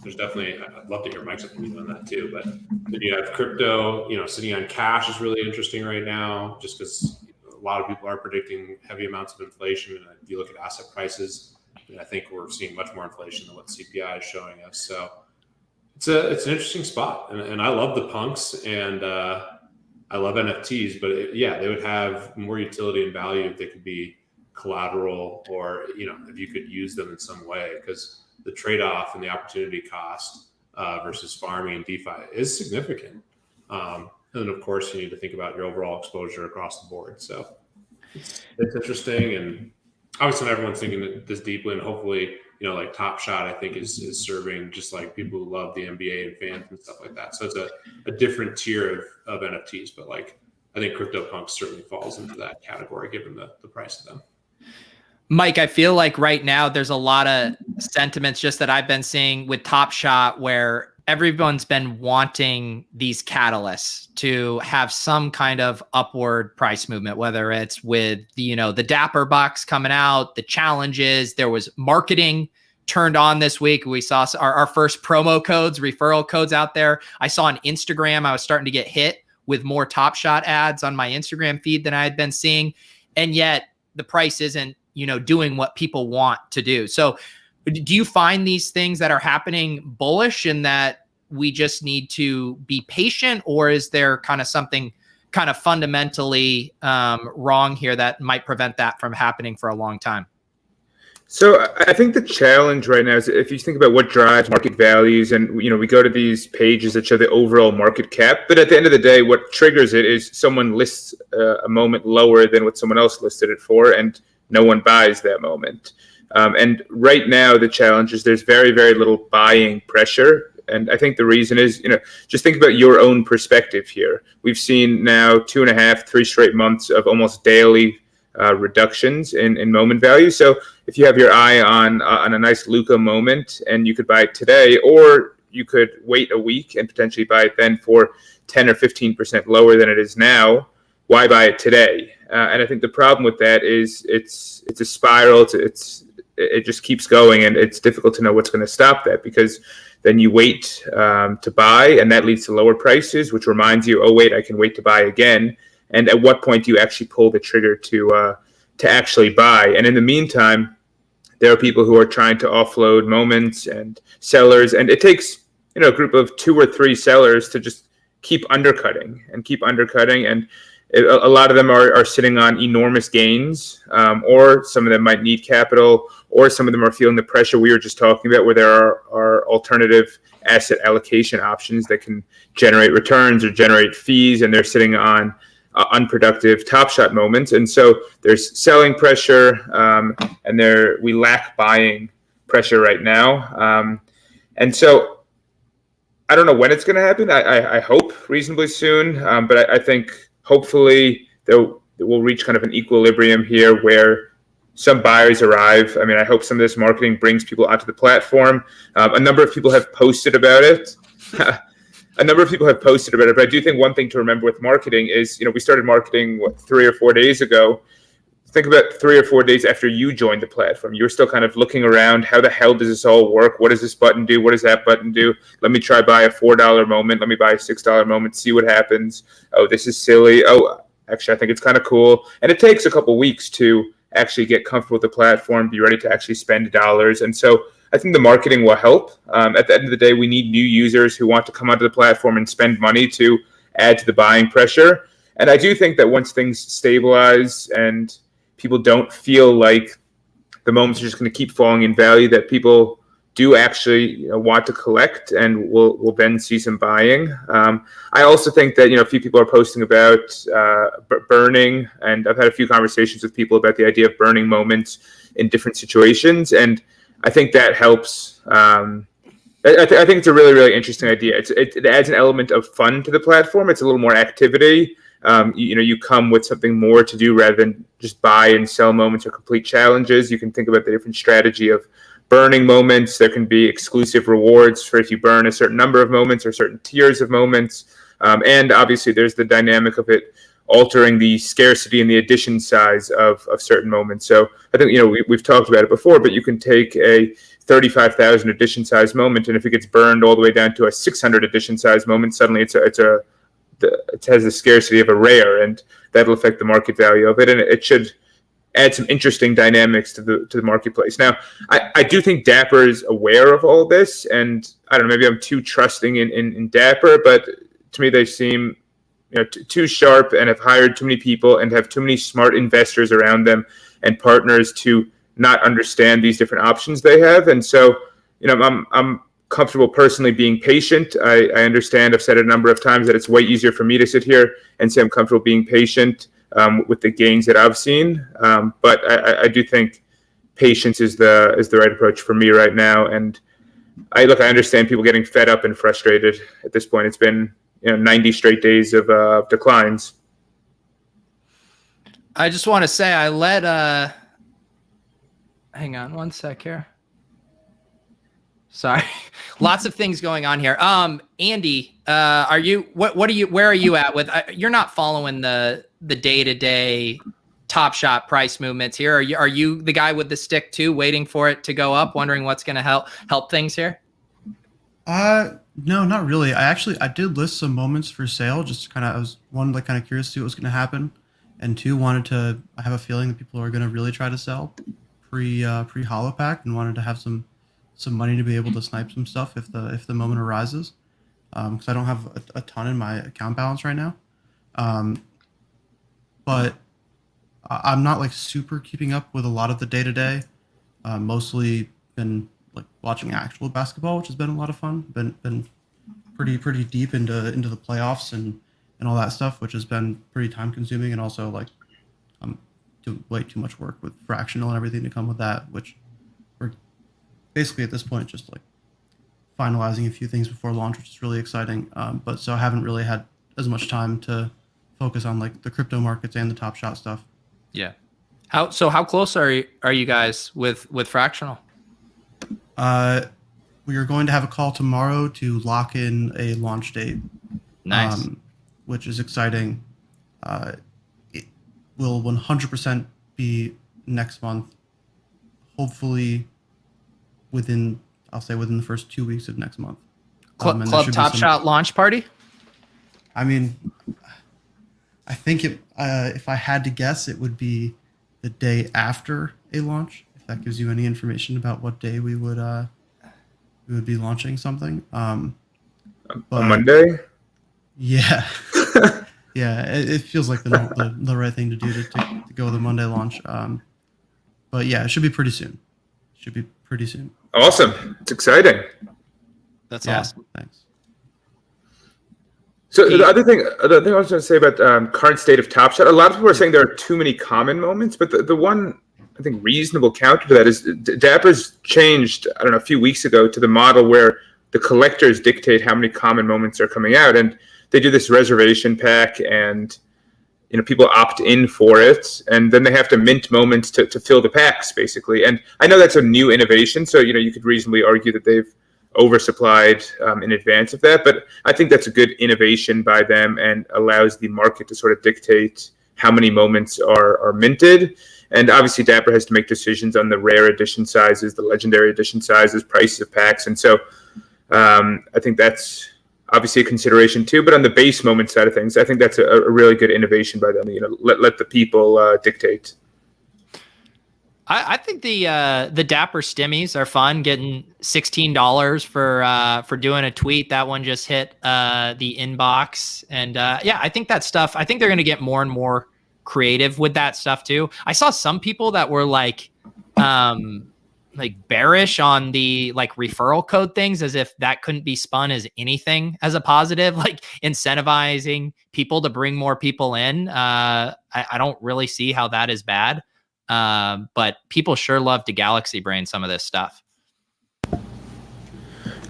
There's definitely. I'd love to hear Mike's opinion on that too. But then you have crypto. Sitting on cash is really interesting right now, just because a lot of people are predicting heavy amounts of inflation. And if you look at asset prices, I think we're seeing much more inflation than what CPI is showing us. So it's an interesting spot, and I love the punks, and I love NFTs, but they would have more utility and value if they could be collateral, or if you could use them in some way, because the trade-off and the opportunity cost versus farming and DeFi is significant. And then of course you need to think about your overall exposure across the board. So it's interesting, and obviously not everyone's thinking this deeply, and hopefully like Top Shot, I think is serving just like people who love the NBA and fans and stuff like that. So it's a different tier of NFTs, but like I think CryptoPunks certainly falls into that category given the price of them.
Mike, I feel like right now there's a lot of sentiments just that I've been seeing with Top Shot where everyone's been wanting these catalysts to have some kind of upward price movement, whether it's with the Dapper box coming out, the challenges. There was marketing turned on this week. We saw our first promo codes, referral codes out there. I saw on Instagram, I was starting to get hit with more Top Shot ads on my Instagram feed than I had been seeing. And yet the price isn't doing what people want to do. So do you find these things that are happening bullish in that we just need to be patient, or is there kind of something kind of fundamentally wrong here that might prevent that from happening for a long time?
So I think the challenge right now is if you think about what drives market values, and we go to these pages that show the overall market cap, but at the end of the day, what triggers it is someone lists a moment lower than what someone else listed it for, and no one buys that moment. And right now, the challenge is there's very, very little buying pressure. And I think the reason is, just think about your own perspective here. We've seen now 2.5, 3 straight months of almost daily reductions in moment value. So if you have your eye on a nice Luka moment and you could buy it today, or you could wait a week and potentially buy it then for 10 or 15% lower than it is now, why buy it today? And I think the problem with that is it's a spiral. It just keeps going, and it's difficult to know what's going to stop that, because then you wait to buy, and that leads to lower prices, which reminds you, oh wait, I can wait to buy again. And at what point do you actually pull the trigger to actually buy? And in the meantime, there are people who are trying to offload moments and sellers, and it takes a group of 2 or 3 sellers to just keep undercutting. And a lot of them are sitting on enormous gains, or some of them might need capital, or some of them are feeling the pressure we were just talking about, where there are alternative asset allocation options that can generate returns or generate fees, and they're sitting on unproductive Top Shot moments. And so there's selling pressure, and we lack buying pressure right now. And so I don't know when it's going to happen. I hope reasonably soon, but I think hopefully we'll reach kind of an equilibrium here where some buyers arrive. I mean, I hope some of this marketing brings people onto the platform. A number of people have posted about it. But I do think one thing to remember with marketing is, we started marketing 3 or 4 days ago. Think about 3 or 4 days after you joined the platform. You were still kind of looking around. How the hell does this all work? What does this button do? What does that button do? Let me try buy a $4 moment. Let me buy a $6 moment, see what happens. Oh, this is silly. Oh, actually, I think it's kind of cool. And it takes a couple weeks to actually get comfortable with the platform, be ready to actually spend dollars. And so I think the marketing will help. At the end of the day, we need new users who want to come onto the platform and spend money to add to the buying pressure. And I do think that once things stabilize and people don't feel like the moments are just going to keep falling in value, that people do actually want to collect, and we'll then see some buying. I also think that a few people are posting about burning, and I've had a few conversations with people about the idea of burning moments in different situations, and I think that helps. I think it's a really, really interesting idea. It adds an element of fun to the platform. It's a little more activity. You come with something more to do rather than just buy and sell moments or complete challenges. You can think about the different strategy of burning moments. There can be exclusive rewards for if you burn a certain number of moments or certain tiers of moments. And obviously there's the dynamic of it altering the scarcity and the addition size of certain moments. So I think, we've talked about it before, but you can take a 35,000 addition size moment, and if it gets burned all the way down to a 600 addition size moment, suddenly it has the scarcity of a rare, and that'll affect the market value of it, and it should add some interesting dynamics to the marketplace. Now, I do think Dapper is aware of all this, and I don't know, maybe I'm too trusting in Dapper, but to me they seem too sharp and have hired too many people and have too many smart investors around them and partners to not understand these different options they have. And so, I'm comfortable personally being patient. I understand, I've said it a number of times, that it's way easier for me to sit here and say I'm comfortable being patient with the gains that I've seen. But I do think patience is the right approach for me right now. And I understand people getting fed up and frustrated at this point. It's been 90 straight days of declines.
I just want to say I let hang on one sec here. Sorry. Lots of things going on here. Andy, where are you at with, you're not following the day-to-day Top Shot price movements here. Are you the guy with the stick too, waiting for it to go up, wondering what's going to help things here?
No, not really. I did list some moments for sale. Just I was one, kind of curious to see what was going to happen, and two, I have a feeling that people are going to really try to sell pre Holo pack, and wanted to have some money to be able to snipe some stuff if the moment arises. Because I don't have a ton in my account balance right now. But I'm not super keeping up with a lot of the day to day. Mostly been watching actual basketball, which has been a lot of fun. Been pretty deep into the playoffs and all that stuff, which has been pretty time consuming, and also doing way too much work with fractional and everything to come with that, which we're basically at this point just finalizing a few things before launch, which is really exciting. But so I haven't really had as much time to focus on the crypto markets and the Top Shot stuff.
Yeah. How close are you guys with fractional?
We are going to have a call tomorrow to lock in a launch date.
Nice.
Which is exciting. It will 100% be next month. Hopefully within the first 2 weeks of next month.
Club Top Shot launch party?
I mean, I think if I had to guess, it would be the day after a launch. If that gives you any information about what day we would be launching something.
On Monday?
Yeah. Yeah, it feels like the right thing to do to go with a Monday launch. But yeah, it should be pretty soon.
Awesome. It's exciting.
That's awesome.
Thanks.
So the other thing I was going to say about current state of Top Shot, a lot of people are saying there are too many common moments, but the one I think reasonable counter to that is Dapper's changed, a few weeks ago to the model where the collectors dictate how many common moments are coming out, and they do this reservation pack, and people opt in for it, and then they have to mint moments to fill the packs, basically. And I know that's a new innovation, so you could reasonably argue that they've oversupplied in advance of that, but I think that's a good innovation by them and allows the market to sort of dictate how many moments are minted. And obviously Dapper has to make decisions on the rare edition sizes, the legendary edition sizes, prices of packs, and so I think that's obviously a consideration too. But on the base moment side of things, I think that's a really good innovation by them. Let the people dictate.
I think the Dapper stimmies are fun. Getting $16 for doing a tweet. That one just hit the inbox, and I think that stuff. I think they're going to get more and more creative with that stuff too. I saw some people that were bearish on the referral code things, as if that couldn't be spun as anything as a positive, incentivizing people to bring more people in. I don't really see how that is bad. But people sure love to galaxy brain some of this stuff.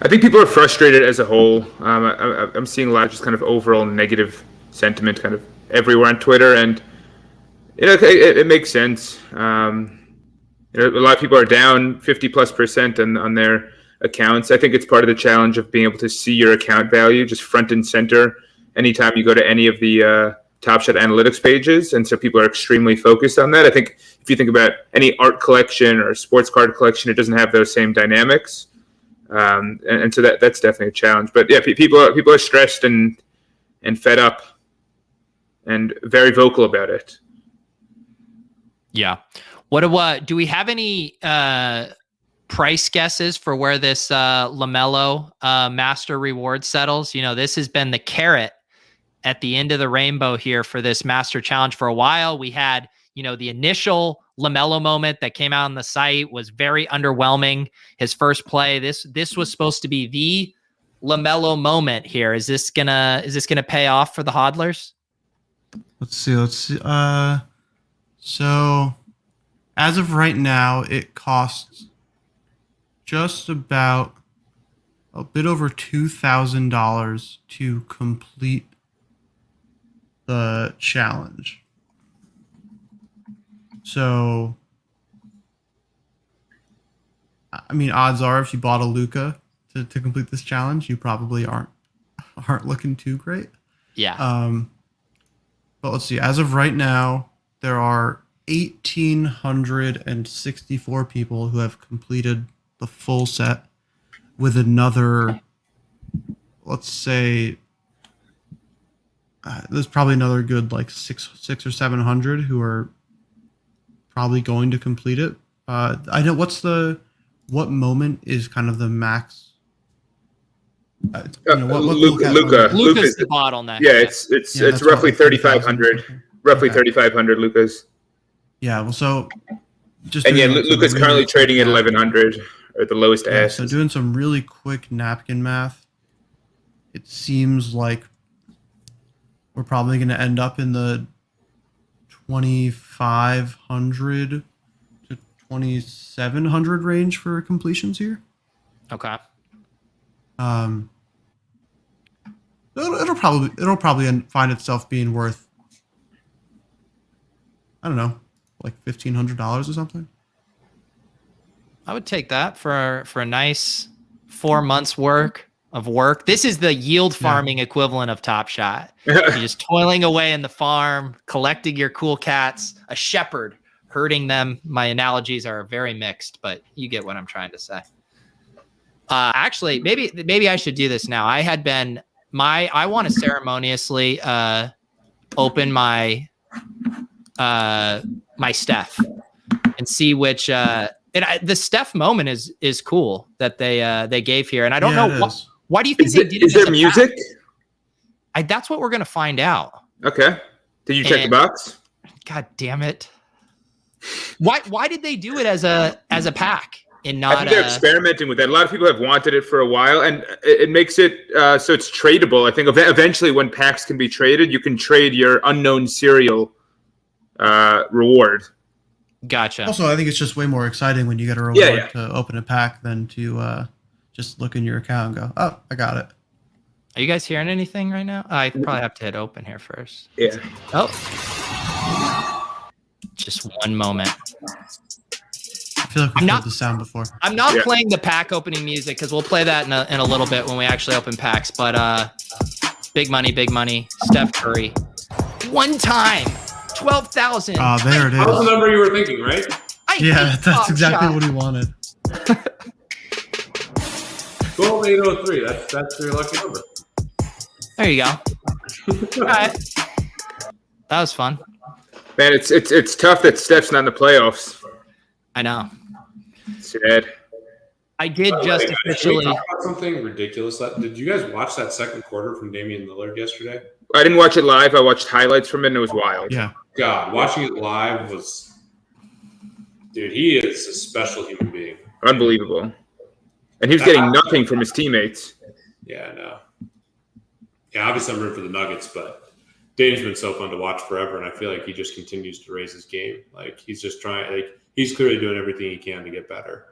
I think people are frustrated as a whole. I'm seeing a lot of just kind of overall negative sentiment kind of everywhere on Twitter, and it makes sense. A lot of people are down 50+% on their accounts. I think it's part of the challenge of being able to see your account value just front and center anytime you go to any of the Top Shot analytics pages. And so people are extremely focused on that. I think if you think about any art collection or sports card collection, it doesn't have those same dynamics. And so that's definitely a challenge. But yeah, people are stressed and fed up and very vocal about it.
Yeah. What do we have any price guesses for where this Lamelo Master reward settles? You know, this has been the carrot at the end of the rainbow here for this Master Challenge for a while. We had, you know, the initial Lamelo moment that came out on the site was very underwhelming. His first play, this was supposed to be the Lamelo moment here. Is this gonna pay off for the HODLers?
Let's see. So as of right now, it costs just about a bit over $2,000 to complete the challenge. So, I mean, odds are if you bought a Luka to complete this challenge, you probably aren't looking too great.
Yeah.
But let's see. As of right now, there are 1,864 people who have completed the full set, with another, let's say, there's probably another good like six or 700 who are probably going to complete it. I know what moment is kind of the max.
Luka's the bottleneck.
Yeah, it's roughly 3,500. Roughly 3,500 Luka's.
Yeah, well, so just
Luka's currently trading at 1,100 or the lowest ask.
So doing some really quick napkin math, it seems like we're probably going to end up in the 2,500 to 2,700 range for completions here.
Okay.
It'll probably find itself being worth, I don't know, like $1,500 or something.
I would take that for a nice 4 months work. This is the yield farming equivalent of Top Shot. You're just toiling away in the farm, collecting your cool cats, a shepherd herding them. My analogies are very mixed, but you get what I'm trying to say. Actually, maybe I should do this now. I want to ceremoniously open my my Steph and see which the Steph moment is cool that they gave here, and I don't know why do you think they did it?
Is there music?
That's what we're gonna find out.
Okay. Did you check the box?
God damn it! Why did they do it as a pack and not?
I think they're experimenting with that. A lot of people have wanted it for a while, and it makes it so it's tradable. I think eventually, when packs can be traded, you can trade your unknown serial reward.
Gotcha.
Also, I think it's just way more exciting when you get a reward to open a pack than to just look in your account and go, "Oh, I got it."
Are you guys hearing anything right now? I probably have to hit open here first.
Yeah.
Oh. Just one moment.
I feel like we've heard the sound before.
I'm not playing the pack opening music because we'll play that in a little bit when we actually open packs. But big money. Steph Curry. One time. 12,000.
Oh, there it is.
That was the number you were thinking, right?
That's exactly what he wanted.
12803. That's your lucky number.
There you go. All right. That was fun.
Man, it's tough that Steph's not in the playoffs.
I know.
Sad.
I did just officially.
Can we talk about something ridiculous? Did you guys watch that second quarter from Damian Lillard yesterday?
I didn't watch it live. I watched highlights from it, and it was wild.
Yeah.
God, watching it live was, dude, he is a special human being.
Unbelievable. And he was getting nothing from his teammates.
Yeah, I know. Yeah, obviously I'm rooting for the Nuggets, but Dame's been so fun to watch forever, and I feel like he just continues to raise his game. Like, he's just trying, like, he's clearly doing everything he can to get better.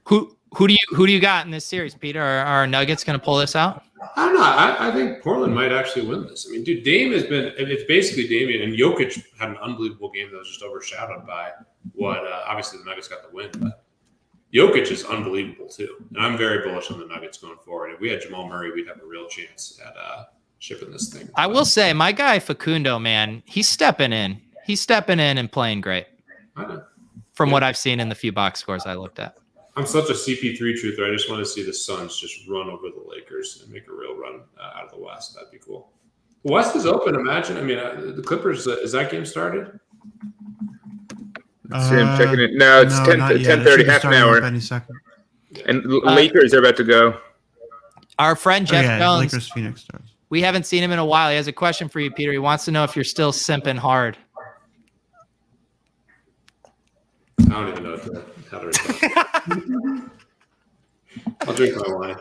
Who do you got in this series, Peter? Are Nuggets going to pull this out?
I don't know. I think Portland might actually win this. I mean, dude, Dame has been – it's basically Damian, and Jokic had an unbelievable game that was just overshadowed by what obviously the Nuggets got the win. But Jokic is unbelievable too. And I'm very bullish on the Nuggets going forward. If we had Jamal Murray, we'd have a real chance at shipping this thing.
I will say, my guy Facundo, man, he's stepping in. He's stepping in and playing great.
I know.
From what I've seen in the few box scores I looked at.
I'm such a CP3 truther. I just want to see the Suns just run over the Lakers and make a real run out of the West. That'd be cool. The West is open. Imagine. I mean, the Clippers. Is that game started?
See, I'm checking it. No, it's 10:30, half an hour.
Any second.
And Lakers are about to go.
Our friend Jeff Jones.
Lakers Phoenix Stars.
We haven't seen him in a while. He has a question for you, Peter. He wants to know if you're still simping hard.
I don't even know how to respond. I'll drink my wine.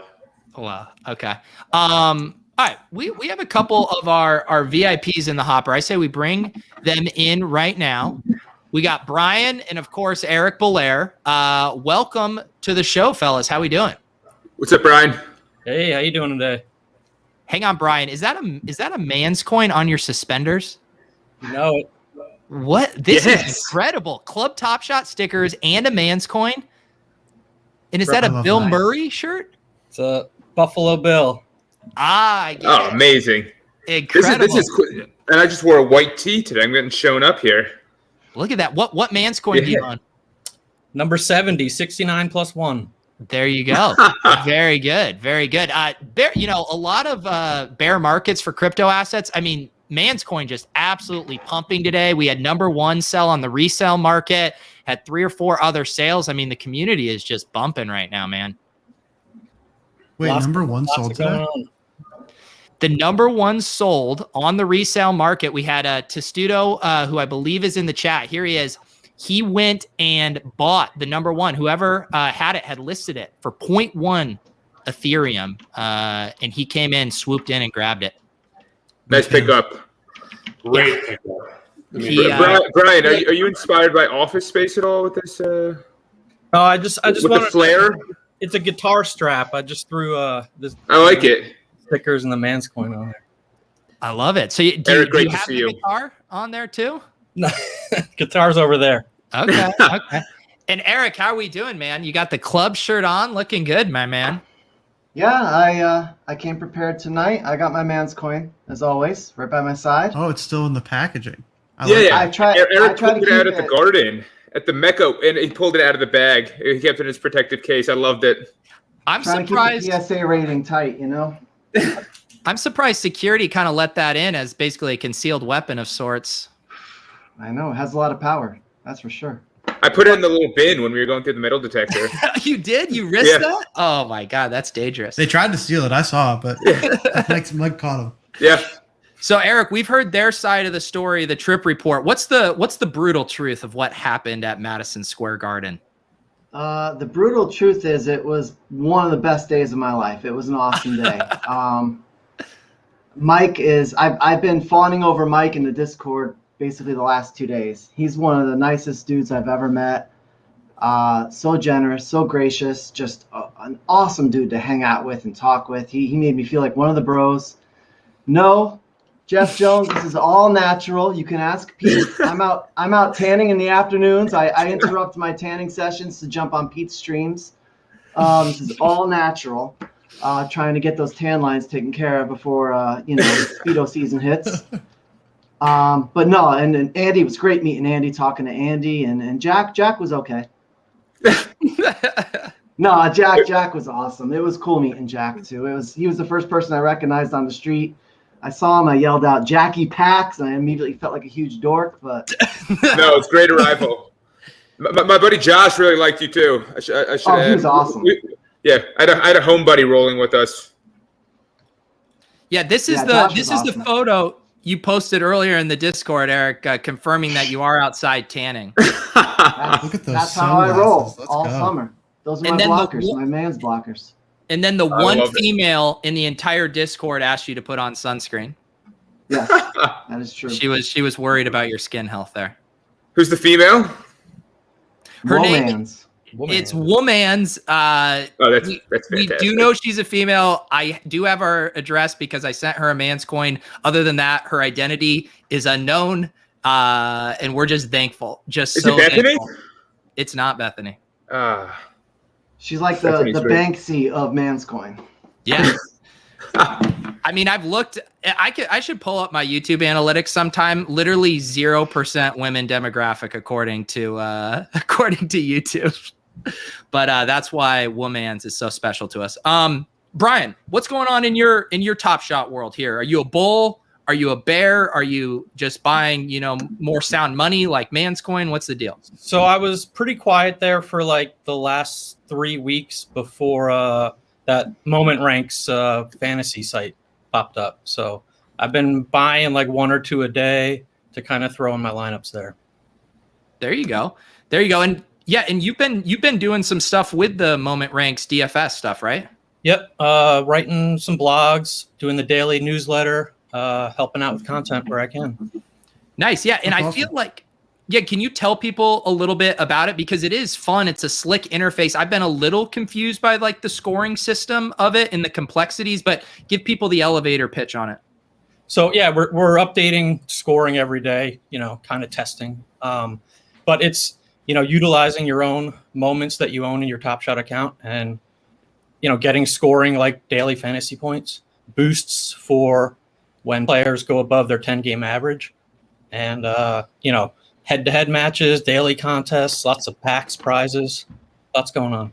Well, okay. All right. We have a couple of our VIPs in the hopper. I say we bring them in right now. We got Brian and, of course, Eric Belair. Welcome to the show, fellas. How we doing?
What's up, Brian?
Hey, how you doing today?
Hang on, Brian. Is that a man's coin on your suspenders?
No,
What? This
Yes.
is incredible. Club Top Shot stickers and a man's coin. And is that
I
a
love
Bill
that.
Murray shirt?
it's a Buffalo Bill.
I get
Oh,
it.
amazing.
Incredible.
This is cool. And I just wore a white tee today. I'm getting shown up here.
Look at that. What man's coin do you own?
Number 70, 69 plus 1.
There you go. Very good. Very good. A lot of bear markets for crypto assets. I mean, man's coin just absolutely pumping today. We had number one sell on the resale market, had 3 or 4 other sales. I mean, the community is just bumping right now, man.
Wait, number one
Lots
sold
of going
today?
on.
The number one sold on the resale market. We had Testudo, who I believe is in the chat. Here he is. He went and bought the number one. Whoever had it had listed it for 0.1 Ethereum. And he came in, swooped in, and grabbed it.
Nice pickup.
Great pickup.
Brian, are you inspired by Office Space at all with this?
No, I just
with
wanted
the flare?
It's a guitar strap. I just threw this
I like it.
stickers and the man's coin on there.
I love it. So do
Eric,
you
great to
have
see
the
you.
guitar on there too?
No, guitar's over there.
Okay. Okay. And Eric, how are we doing, man? You got the club shirt on, looking good, my man.
Yeah, I came prepared tonight. I got my man's coin, as always, right by my side.
Oh, it's still in the packaging.
Yeah.
I try
Eric
to
pulled it out
keep
at the
it-
garden, at the Mecca, and he pulled it out of the bag. He kept it in his protective case. I loved it.
I'm
Trying
surprised.
to keep the PSA rating tight, you know?
I'm surprised security kind of let that in as basically a concealed weapon of sorts.
I know, it has a lot of power. That's for sure.
I put it in the little bin when we were going through the metal detector.
You did? You risked
Yeah.
that? Oh my god, that's dangerous.
They tried to steal it. I saw it, but Mike caught him.
Yeah.
So Eric, we've heard their side of the story, the trip report. What's the brutal truth of what happened at Madison Square Garden?
The brutal truth is it was one of the best days of my life. It was an awesome day. I've been fawning over Mike in the Discord basically the last 2 days. He's one of the nicest dudes I've ever met. So generous, so gracious, just an awesome dude to hang out with and talk with. He made me feel like one of the bros. No, Jeff Jones, this is all natural. You can ask Pete. I'm out tanning in the afternoons. I interrupt my tanning sessions to jump on Pete's streams. This is all natural. Trying to get those tan lines taken care of before Speedo season hits. But no, and Andy, it was great meeting Andy, talking to Andy, and Jack was okay. No, Jack was awesome. It was cool meeting Jack too. He was the first person I recognized on the street. I saw him, I yelled out Jackie Pax, and I immediately felt like a huge dork, but
No, it's great arrival. My buddy Josh really liked you too. I should
he was awesome.
I had a home buddy rolling with us.
Yeah, this is
Josh was
the
awesome.
photo you posted earlier in the Discord, Eric, confirming that you are outside tanning.
Look at those
that's how I roll
sunglasses. Let's
all
go.
summer. Those are
And
my
then the
blockers,
one-
my man's blockers.
And then the
I
one
love it.
female in the entire Discord asked you to put on sunscreen.
Yes, that is true.
She was worried about your skin health there.
Who's the female?
Her name
Romance.
it's Woman's.
That's
We
fantastic.
do know she's a female. I do have her address because I sent her a man's coin. Other than that, her identity is unknown, and we're just thankful. Just
Is
so
it Bethany?
thankful. It's not Bethany.
She's like the
Stephanie's right.
Banksy of Manscoin.
Yeah. I mean, I've looked. I should pull up my YouTube analytics sometime. Literally 0% women demographic according to YouTube. But that's why Womans is so special to us. Brian, what's going on in your Top Shot world here? Are you a bull? Are you a bear? Are you just buying, more sound money like Manscoin? What's the deal?
So I was pretty quiet there for like the last 3 weeks before that Moment Ranks fantasy site popped up. So I've been buying like 1 or 2 a day to kind of throw in my lineups there.
There you go. And yeah, and you've been doing some stuff with the Moment Ranks DFS stuff, right?
Yep. Writing some blogs, doing the daily newsletter, helping out with content where I can.
Nice. Yeah. And
That's
I
awesome.
feel like, can you tell people a little bit about it? Because it is fun. It's a slick interface. I've been a little confused by like the scoring system of it and the complexities, but give people the elevator pitch on it.
So yeah, we're updating scoring every day, kind of testing. But it's, utilizing your own moments that you own in your Top Shot account and, getting scoring like daily fantasy points, boosts for when players go above their 10-game average, and, head-to-head matches, daily contests, lots of packs, prizes, lots going on.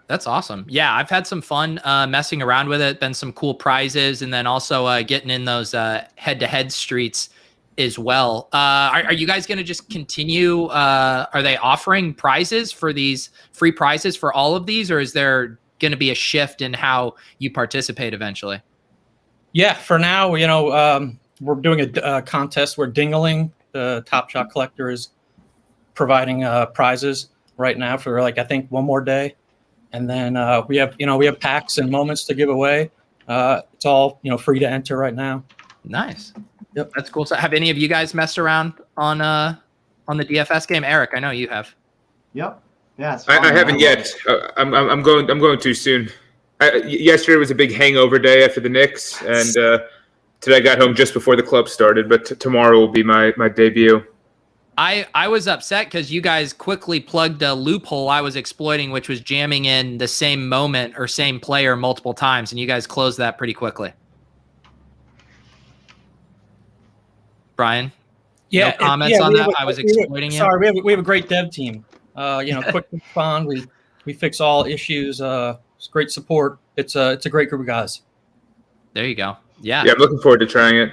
That's awesome. Yeah, I've had some fun messing around with it. Been some cool prizes, and then also getting in those head-to-head streets as well. Are you guys going to just continue? Are they offering prizes for these free prizes for all of these, or is there going to be a shift in how you participate eventually?
Yeah, for now, we're doing a contest where Dingaling, the Top Shot collector, is providing prizes right now for like I think 1 more day, and then we have packs and moments to give away. It's all free to enter right now.
Nice.
Yep.
That's cool. So have any of you guys messed around on the DFS game? Eric, I know you have.
Yep. Yeah. It's
I
fun.
haven't yet. I'm going too soon. Yesterday was a big hangover day after the Knicks, and today I got home just before the club started. But tomorrow will be my debut.
I was upset because you guys quickly plugged a loophole I was exploiting, which was jamming in the same moment or same player multiple times, and you guys closed that pretty quickly. Brian?
Yeah.
No comments on that? I was exploiting you.
Sorry, we have a great dev team. Quick respond. We fix all issues. It's great support. It's a great group of guys.
There you go. Yeah.
Yeah, I'm looking forward to trying it.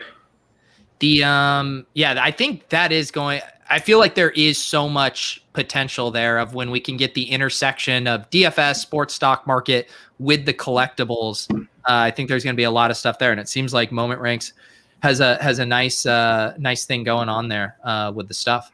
I think that is going. I feel like there is so much potential there of when we can get the intersection of DFS, sports stock market with the collectibles. I think there's going to be a lot of stuff there, and it seems like Moment Ranks has a nice thing going on there with the stuff.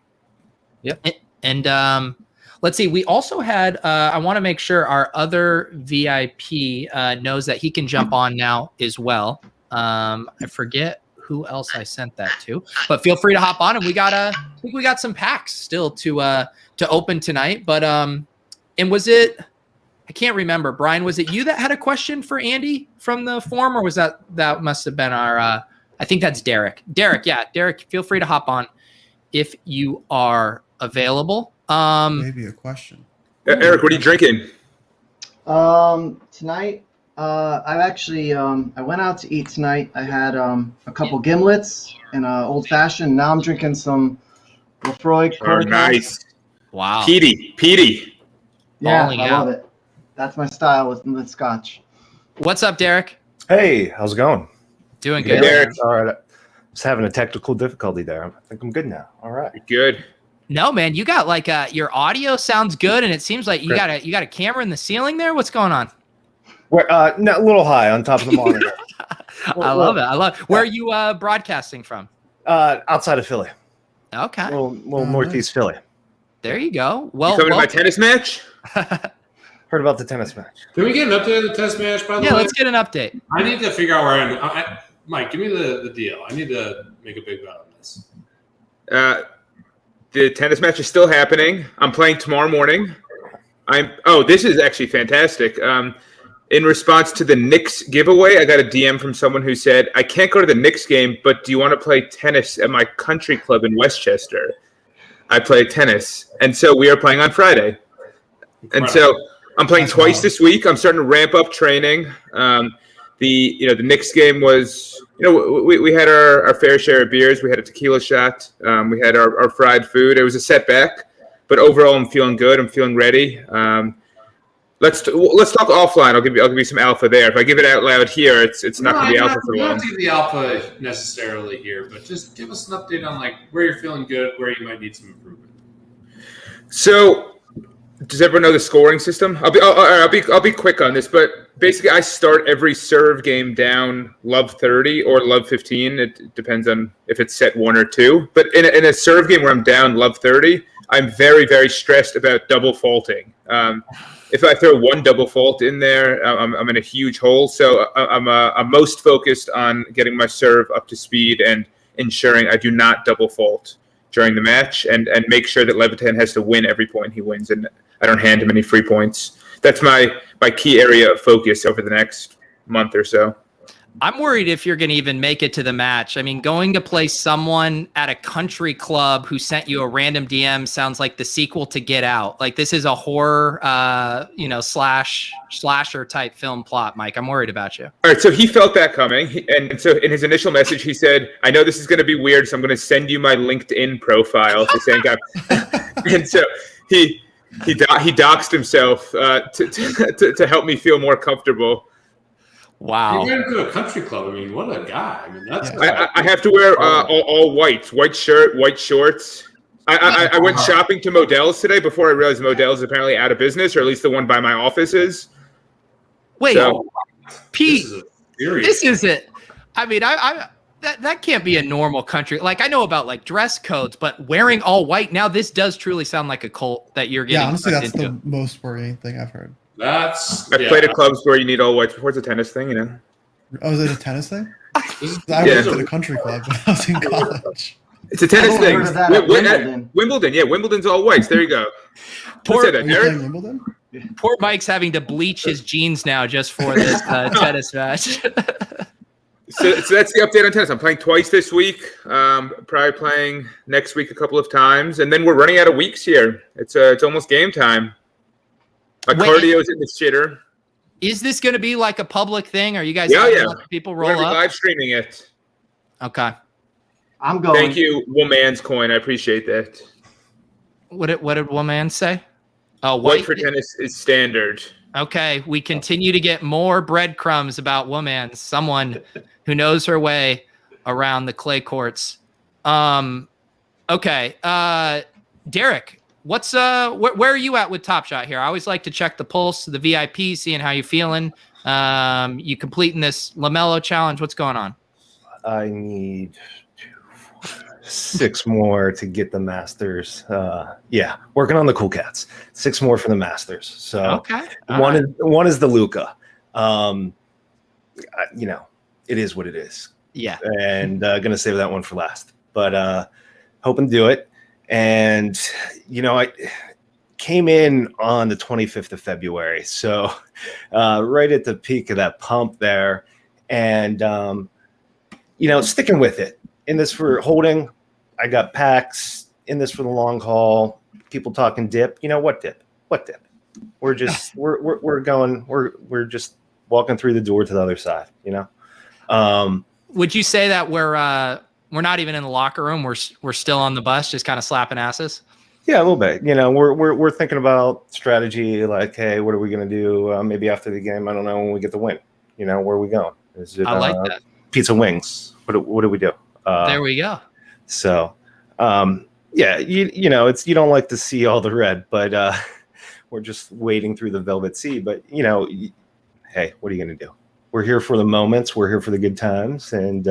Yep.
And let's see. We also had. I want to make sure our other VIP knows that he can jump on now as well. I forget who else I sent that to, but feel free to hop on. And I think we got some packs still to open tonight. But and was it? I can't remember. Brian, was it you that had a question for Andy from the forum, or was that must have been our? I think that's Derrick. Derrick, yeah, Derrick. Feel free to hop on if you are available.
Maybe a question.
Eric, what are you drinking?
Tonight, I actually I went out to eat tonight. I had a couple gimlets and old fashioned. Now I'm drinking some Lefroy.
Oh, nice.
Wow.
Petey.
Yeah,
Balling
I
out.
love it. That's my style with scotch.
What's up, Derrick?
Hey, how's it going?
Doing
Hey,
good.
Derrick.
All right. Just having a technical difficulty there. I think I'm good now. All right.
Good.
No, man, you got like your audio sounds good, and it seems like you got a camera in the ceiling there. What's going on?
We're a little high on top of the monitor.
I love it. Where are you broadcasting from?
Outside of Philly.
Okay,
A little northeast Philly.
there you go.
You
Well,
coming to my tennis match?
Heard about the tennis match.
Can we get an update of the test match, by the
yeah,
way?
let's get an update.
I need to figure out where I'm. Mike, give me the deal. I need to make a big bet on this.
The tennis match is still happening. I'm playing tomorrow morning. This is actually fantastic. In response to the Knicks giveaway, I got a DM from someone who said, I can't go to the Knicks game, but do you want to play tennis at my country club in Westchester? I play tennis. And so we are playing on Friday. And so I'm playing
That's
twice
wild.
this week. I'm starting to ramp up training. The Knicks game was, we had our fair share of beers. We had a tequila shot. We had our fried food. It was a setback, but overall I'm feeling good. I'm feeling ready. Let's talk offline. I'll give you some alpha there. If I give it out loud here, it's not going to be alpha for
You don't
long.
have to give the alpha necessarily here, but just give us an update on like where you're feeling good, where you might need some improvement.
So, does everyone know the scoring system? I'll be quick on this, but basically, I start every serve game down love 30 or love 15. It depends on if it's set 1 or 2. But in a serve game where I'm down love 30, I'm very, very stressed about double faulting. If I throw one double fault in there, I'm in a huge hole. So I'm most focused on getting my serve up to speed and ensuring I do not double fault during the match, and make sure that Levitan has to win every point he wins, and I don't hand him any free points. That's my key area of focus over the next month or so.
I'm worried if you're going to even make it to the match. I mean, going to play someone at a country club who sent you a random DM sounds like the sequel to Get Out. Like this is a horror, slasher type film plot, Mike. I'm worried about you.
All right, so he felt that coming, and so in his initial message, he said, "I know this is going to be weird, so I'm going to send you my LinkedIn profile." To saying that, and so he doxed himself to help me feel more comfortable.
Wow.
You're going to a country club. I mean, what a guy. I mean, that's.
I have to wear all white shirt, white shorts. I went shopping to Modell's today before I realized Modell's is apparently out of business, or at least the one by my office is.
Wait,
So,
Pete,
This
this isn't. I mean, that can't be a normal country. Like I know about like dress codes, but wearing all white now, this does truly sound like a cult that you're getting.
Yeah, honestly,
sucked
that's
into.
the most worrying thing I've heard.
I've played at clubs where you need all white before. It's a tennis thing, you know.
Oh, is it a tennis thing?
This is-
I
Yeah.
worked at a country club when I was in college.
It's a tennis
I've
thing.
heard of that at Wimbledon.
Wimbledon, yeah, Wimbledon's all whites. There you go. Who said
Are
that,
you
Derrick?
playing Wimbledon?
Poor Mike's having to bleach his jeans now just for this tennis match.
So that's the update on tennis. I'm playing twice this week. Probably playing next week a couple of times, and then we're running out of weeks here. It's almost game time. My
Wait.
cardio's in the shitter.
Is this going to be like a public thing? Are you guys
Yeah,
having
yeah.
lots of people
We're
roll
gonna be
up?
live streaming it.
Okay.
I'm going.
Thank you, Woman's Coin. I appreciate that.
What did woman say? Oh,
White for tennis is standard.
Okay, we continue to get more breadcrumbs about woman, someone who knows her way around the clay courts. Okay, Derrick, what's where are you at with Top Shot here? I always like to check the pulse, the VIP, seeing how you're feeling. You completing this Lamelo challenge? What's going on?
I need 6 more to get the Masters. Yeah, working on the Cool Cats. 6 more for the Masters. So
Okay, all
one
right.
one is the Luca. It is what it is.
Yeah.
And gonna save that one for last. But hoping to do it. And I came in on the 25th of February, so right at the peak of that pump there, and sticking with it. In this for holding, I got packs. In this for the long haul. People talking dip. You know what dip? What dip? We're just we're going. We're just walking through the door to the other side.
Would you say that we're not even in the locker room? We're still on the bus, just kind of slapping asses.
Yeah, a little bit. We're thinking about strategy. Like, hey, what are we gonna do? Maybe after the game. I don't know when we get the win. Where are we going? Is it
I like that.
pizza wings? What do we do?
There we go.
So, yeah, it's you don't like to see all the red, but we're just wading through the velvet sea. But hey, what are you gonna do? We're here for the moments. We're here for the good times, and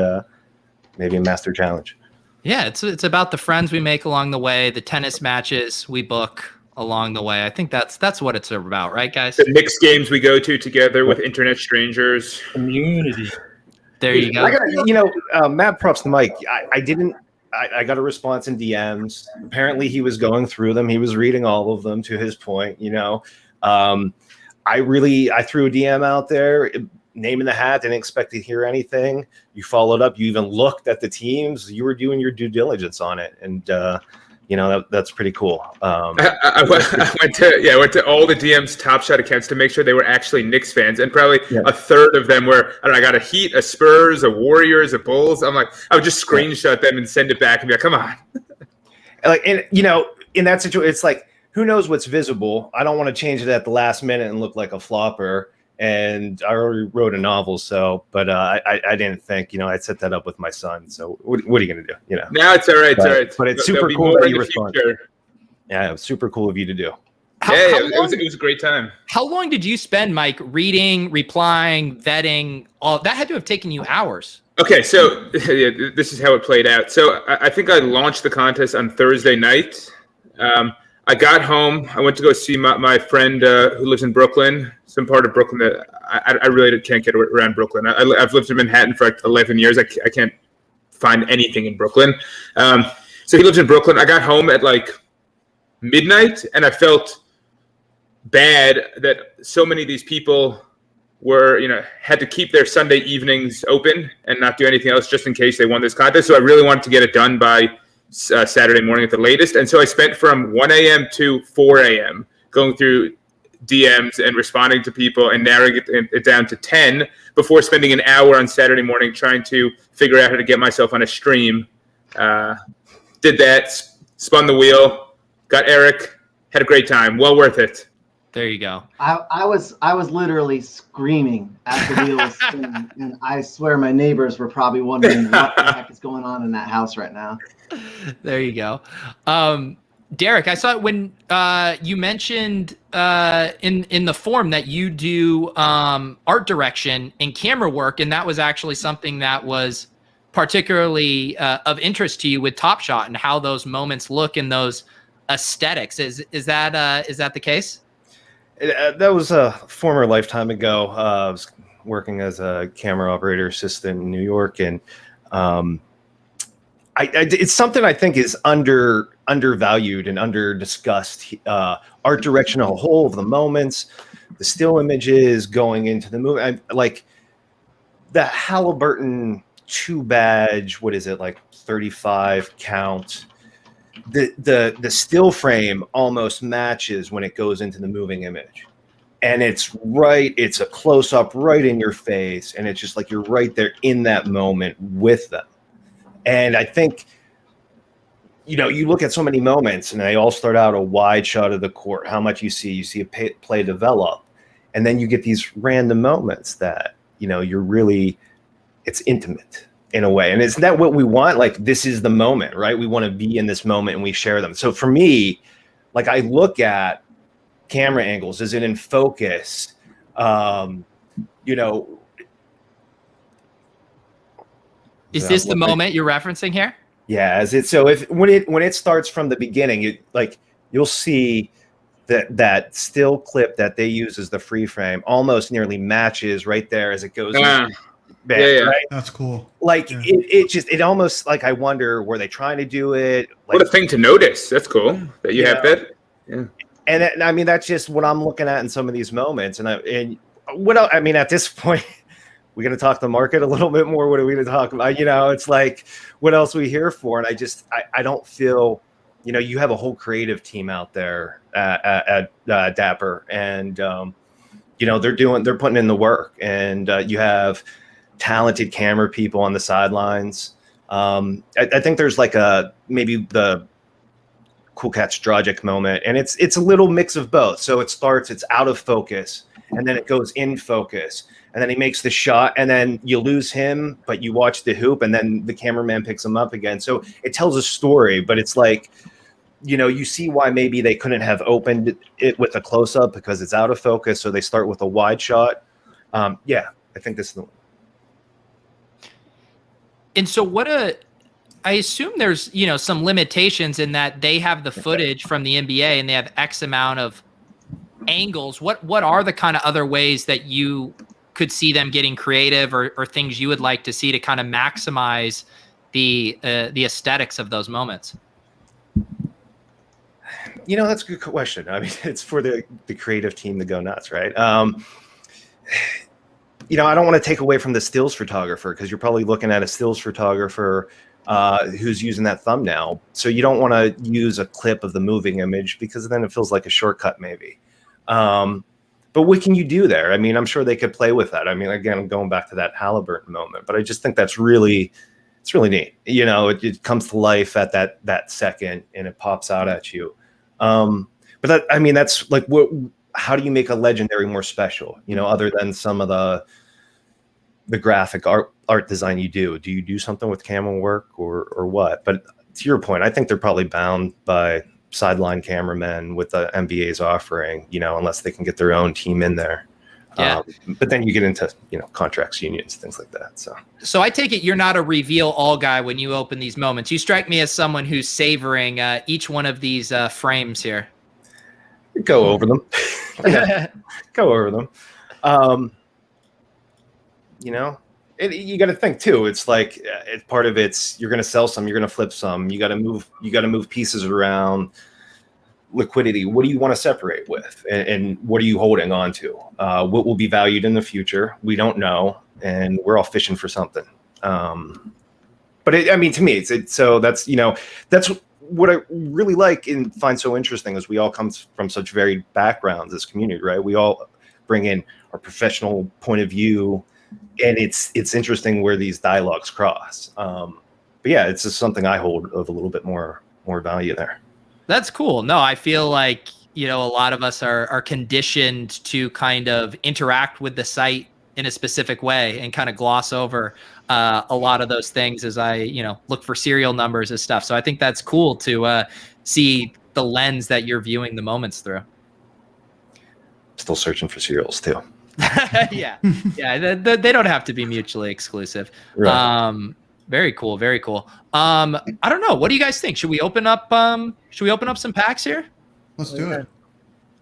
maybe a master challenge.
Yeah, it's about the friends we make along the way, the tennis matches we book along the way. I think that's what it's about, right, guys?
The Knicks games we go to together with internet strangers.
Community.
There you go.
I got mad props to Mike. I got a response in DMs. Apparently, he was going through them. He was reading all of them. To his point, I threw a DM out there. Name in the hat, didn't expect to hear anything. You followed up. You even looked at the teams. You were doing your due diligence on it, and that's pretty cool.
I went to all the DM's Top Shot accounts to make sure they were actually Knicks fans, and probably a third of them were. I got a Heat, a Spurs, a Warriors, a Bulls. I'm like, I would just screenshot them and send it back and be like, come on.
In that situation, it's like, who knows what's visible? I don't want to change it at the last minute and look like a flopper. And I already wrote a novel, but I didn't think, I'd set that up with my son. So what are you going to do?
No, it's all right. It's all right.
But it's super cool that you responded. Yeah, it was super cool of you to do.
It was a great time.
How long did you spend, Mike, reading, replying, vetting? All that had to have taken you hours.
Okay, so this is how it played out. So I think I launched the contest on Thursday night. I got home. I went to go see my friend who lives in Brooklyn, some part of Brooklyn that I really can't get around Brooklyn. I've lived in Manhattan for like 11 years. I can't find anything in Brooklyn. So he lives in Brooklyn. I got home at like midnight, and I felt bad that so many of these people were, had to keep their Sunday evenings open and not do anything else just in case they won this contest. So I really wanted to get it done by Saturday morning at the latest. And so I spent from 1 a.m. to 4 a.m. going through DMs and responding to people and narrowing it down to 10 before spending an hour on Saturday morning trying to figure out how to get myself on a stream. Did that, spun the wheel, got Eric, had a great time. Well worth it.
There you go.
I was literally screaming as the wheel was spinning, and I swear my neighbors were probably wondering what the heck is going on in that house right now.
There you go. Derrick, I saw it when you mentioned in the form that you do art direction and camera work, and that was actually something that was particularly of interest to you with Top Shot and how those moments look and those aesthetics. Is that the case?
That was a former lifetime ago. I was working as a camera operator assistant in New York, and it's something I think is undervalued and under discussed. Art direction, a whole of the moments, the still images going into the movie, like the Halliburton 2 badge. What is it, like 35 count? The still frame almost matches when it goes into the moving image, and it's a close up right in your face, and it's just like you're right there in that moment with them. And I think you look at so many moments and they all start out a wide shot of the court, how much you see a play develop, and then you get these random moments that it's intimate in a way. And isn't that what we want? Like, this is the moment, right? We want to be in this moment and we share them. So for me, like, I look at camera angles. Is it in focus?
Is this the moment you're referencing here?
Yeah. When it starts from the beginning, you'll see that still clip that they use as the free frame almost nearly matches right there as it goes. Band, right?
That's cool.
Like, it almost, like, I wonder, were they trying to do it? Like,
what a thing to notice. That's cool that you have that. Yeah.
And that's just what I'm looking at in some of these moments. And what else, at this point, we're going to talk the market a little bit more. What are we going to talk about? It's like, what else are we here for? And I don't feel, you have a whole creative team out there at Dapper, and they're putting in the work, and you have talented camera people on the sidelines. I think there's like maybe the Cool Cats Dragic moment, and it's a little mix of both. So it's out of focus, and then it goes in focus, and then he makes the shot, and then you lose him, but you watch the hoop, and then the cameraman picks him up again. So it tells a story, but it's like, you see why maybe they couldn't have opened it with a close-up because it's out of focus, so they start with a wide shot. I think this is the one.
And so I assume there's, some limitations in that they have the footage from the NBA and they have X amount of angles. What are the kind of other ways that you could see them getting creative or things you would like to see to kind of maximize the aesthetics of those moments?
That's a good question. It's for the creative team to go nuts, right? I don't want to take away from the stills photographer, because you're probably looking at a stills photographer who's using that thumbnail. So you don't want to use a clip of the moving image because then it feels like a shortcut maybe. But what can you do there? I mean, I'm sure they could play with that. I mean, again, I'm going back to that Halliburton moment, but I just think it's really neat. You know, it comes to life at that second and it pops out at you. But that's like, how do you make a legendary more special? You know, other than some of the graphic art design you do you do something with camera work or what? But to your point, I think they're probably bound by sideline cameramen with the NBA's offering, you know, unless they can get their own team in there.
Yeah.
But then you get into, you know, contracts, unions, things like that. So
I take it you're not a reveal all guy when you open these moments. You strike me as someone who's savoring each one of these frames here.
Go over them. Go over them. You know, you got to think too. It's like part of it's you're going to sell some, you're going to flip some. You got to move pieces around. Liquidity. What do you want to separate with, and what are you holding on to? What will be valued in the future? We don't know, and we're all fishing for something. But to me, it's so that's what I really like and find so interesting is we all come from such varied backgrounds as community, right? We all bring in our professional point of view. And it's interesting where these dialogues cross. But yeah, it's just something I hold of a little bit more value there.
That's cool. No, I feel like, you know, a lot of us are conditioned to kind of interact with the site in a specific way and kind of gloss over a lot of those things as I, you know, look for serial numbers and stuff. So I think that's cool to see the lens that you're viewing the moments through.
Still searching for serials too.
yeah. They don't have to be mutually exclusive.
Right.
Very cool. Very cool. I don't know. What do you guys think? Should we open up some packs here?
Let's do it.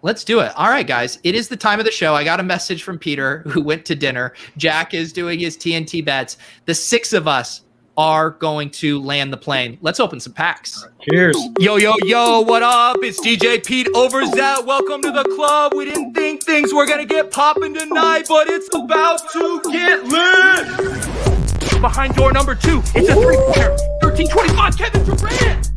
Let's do it. All right, guys. It is the time of the show. I got a message from Peter who went to dinner. Jack is doing his TNT bets. The 6 of us are going to land the plane. Let's open some packs.
Cheers.
Yo, what up? It's DJ Pete Overzet. Welcome to the club. We didn't think things were going to get popping tonight, but it's about to get lit. Behind door number 2, it's a 3-pointer. 13-25, Kevin Durant.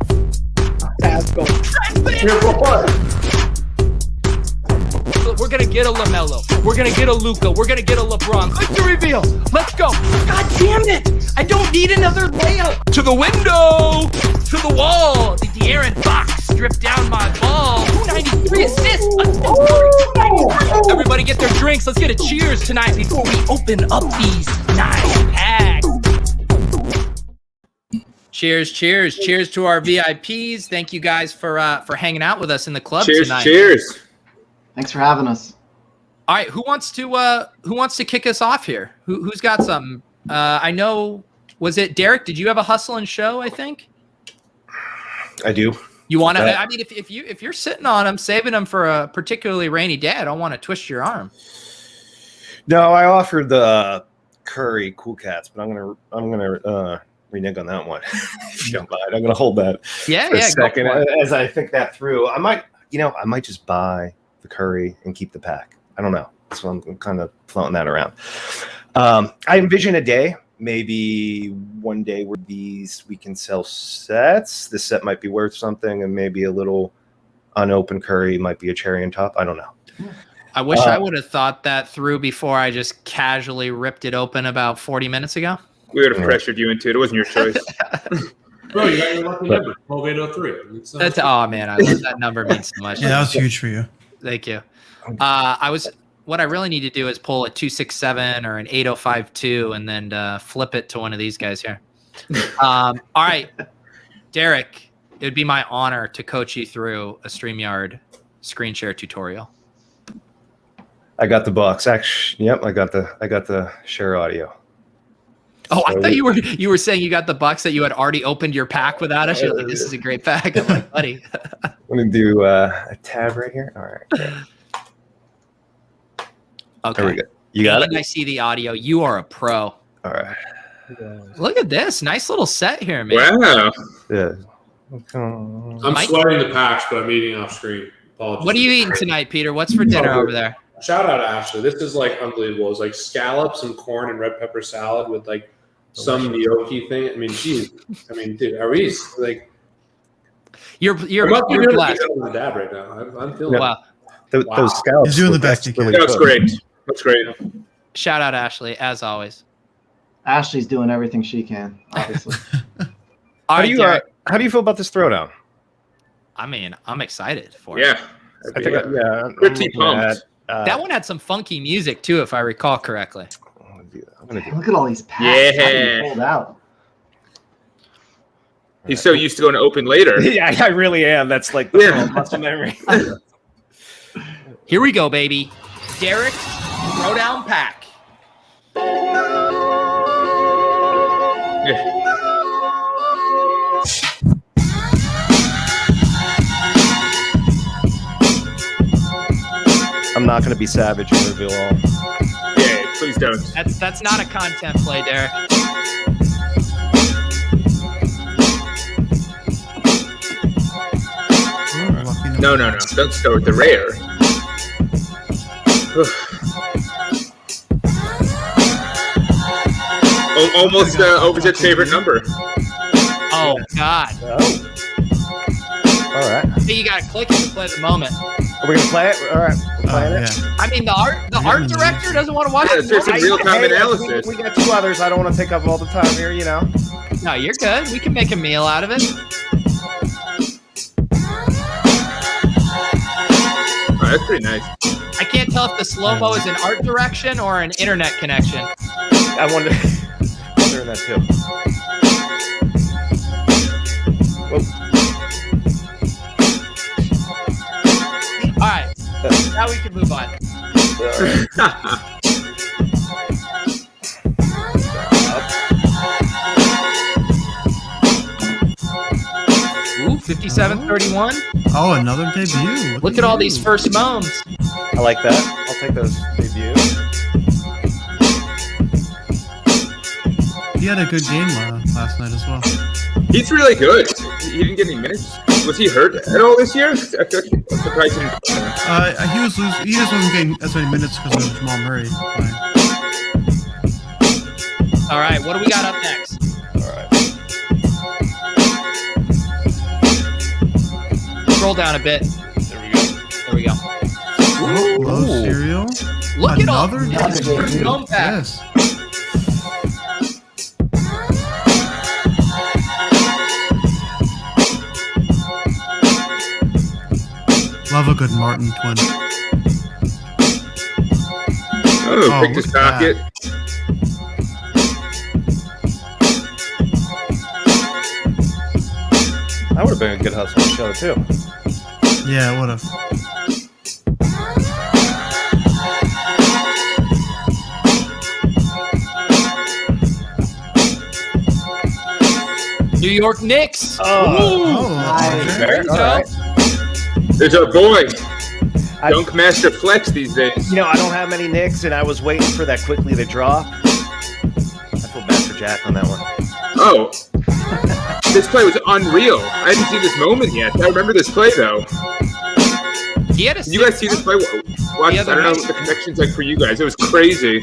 We're going to get a Lamelo. We're going to get a Luka. We're going to get a LeBron. Victory reveal. Let's go. God damn it. I don't need another layup. To the window. To the wall. The De'Aaron Fox stripped down my ball. 293 assists. 293. Everybody get their drinks. Let's get a cheers tonight before we open up these 9 packs. Cheers to our VIPs. Thank you guys for hanging out with us in the club tonight.
Cheers.
Thanks for having us.
All right, who wants to kick us off here? Who's got something? I know, was it Derrick? Did you have a hustle and show? I think
I do.
You want to? I mean, if you're sitting on them, saving them for a particularly rainy day, I don't want to twist your arm.
No, I offered the Curry Cool Cats, but I'm gonna renege on that one. If you don't mind, I'm gonna hold that for a second as I think that through. I might just buy the Curry and keep the pack. I don't know. So I'm kind of floating that around. I envision a day, maybe one day where we can sell sets. This set might be worth something, and maybe a little unopened Curry might be a cherry on top. I don't know.
I wish I would have thought that through before I just casually ripped it open about 40 minutes ago.
We would have pressured you into it. It wasn't your choice.
Bro, you got your lucky number, 12803.
That's man, I love that number. Means so much.
Yeah, that was huge for you.
Thank you. What I really need to do is pull a 267 or an 8052 and then flip it to one of these guys here. All right, Derrick, it would be my honor to coach you through a StreamYard screen share tutorial.
I got the box. Actually, yep, I got the share audio.
Oh, I thought you were saying you got the box that you had already opened your pack without us. You're like, this is a great pack. I'm like, buddy.
I'm gonna do a tab right here. All right. Great.
Okay.
There we go. You got it?
I see the audio. You are a pro.
All right.
Look at this. Nice little set here, man.
Wow.
Yeah.
I'm sweating the packs, but I'm eating off screen. Apologies.
What are you eating tonight, Peter? What's for dinner over there?
Shout out to Ashley. This is like unbelievable. It's like scallops and corn and red pepper salad with like some Nyoki thing. I mean, geez. I mean, dude, are we like?
You're blessed.
The dab right now. I'm feeling.
Wow.
Those scalps.
He's doing the
look
best he can.
really
That's
good.
great. That's great.
Shout out Ashley, as always.
Ashley's doing everything she can, obviously.
All
How
right,
do you
Derrick.
how do you feel about this throwdown?
I mean, I'm excited for it.
Yeah.
I think I'm
Pretty
looking
pumped.
at,
That one had some funky music too, if I recall correctly.
I'm gonna do
Look at all these packs.
Yeah.
Pulled out.
He's so used to going to open later.
Yeah, I really am. That's like muscle memory.
Here we go, baby. Derrick, Throwdown pack.
Yeah.
I'm not going to be savage and reveal all.
Yeah, please don't.
That's not a content play, Derrick.
No. Don't start with the rare. Almost Overzet's favorite number.
Oh God.
Oh. All right.
Hey, you gotta click it to play the moment.
Are we going to play it? All right. We're playing it.
Yeah.
I mean, the art director doesn't want to watch
Yeah,
it.
there's some real-time analysis.
We got two others. I don't want to take up all the time here, you know.
No, you're good. We can make a meal out of it.
Oh, that's pretty nice.
I can't tell if the slow-mo is an art direction or an internet connection.
I wonder that too. Whoa.
All right, now we can move on. Ooh, 57-31.
Oh, another debut.
Look at all these first moms.
I like that. I'll take those debuts.
He had a good game last night as well.
He's really good. He didn't get any minutes. Was he hurt at all this year? I'm surprised he didn't.
He was losing. He just wasn't getting as many minutes because of Jamal Murray playing.
All right, what do we got up next?
All right.
Scroll down a bit. There we go.
Low cereal.
Look at all
Another
these
debut.
dome packs.
Yes. Love a good Martin twin.
Oh, picked his
look at
pocket.
That would have been a good hustle show too.
Yeah, it would have.
New York Knicks.
Oh,
Nice.
There you
All
go.
right.
There's our boy. Dunk Master Flex these days.
You know, I don't have many Knicks, and I was waiting for that quickly to drop. I feel bad for Jack on that one.
Oh. This play was unreal. I hadn't seen this moment yet. I remember this play, though.
He had a
Did you guys see this play? Watch, I don't know what the connection's like for you guys. It was crazy.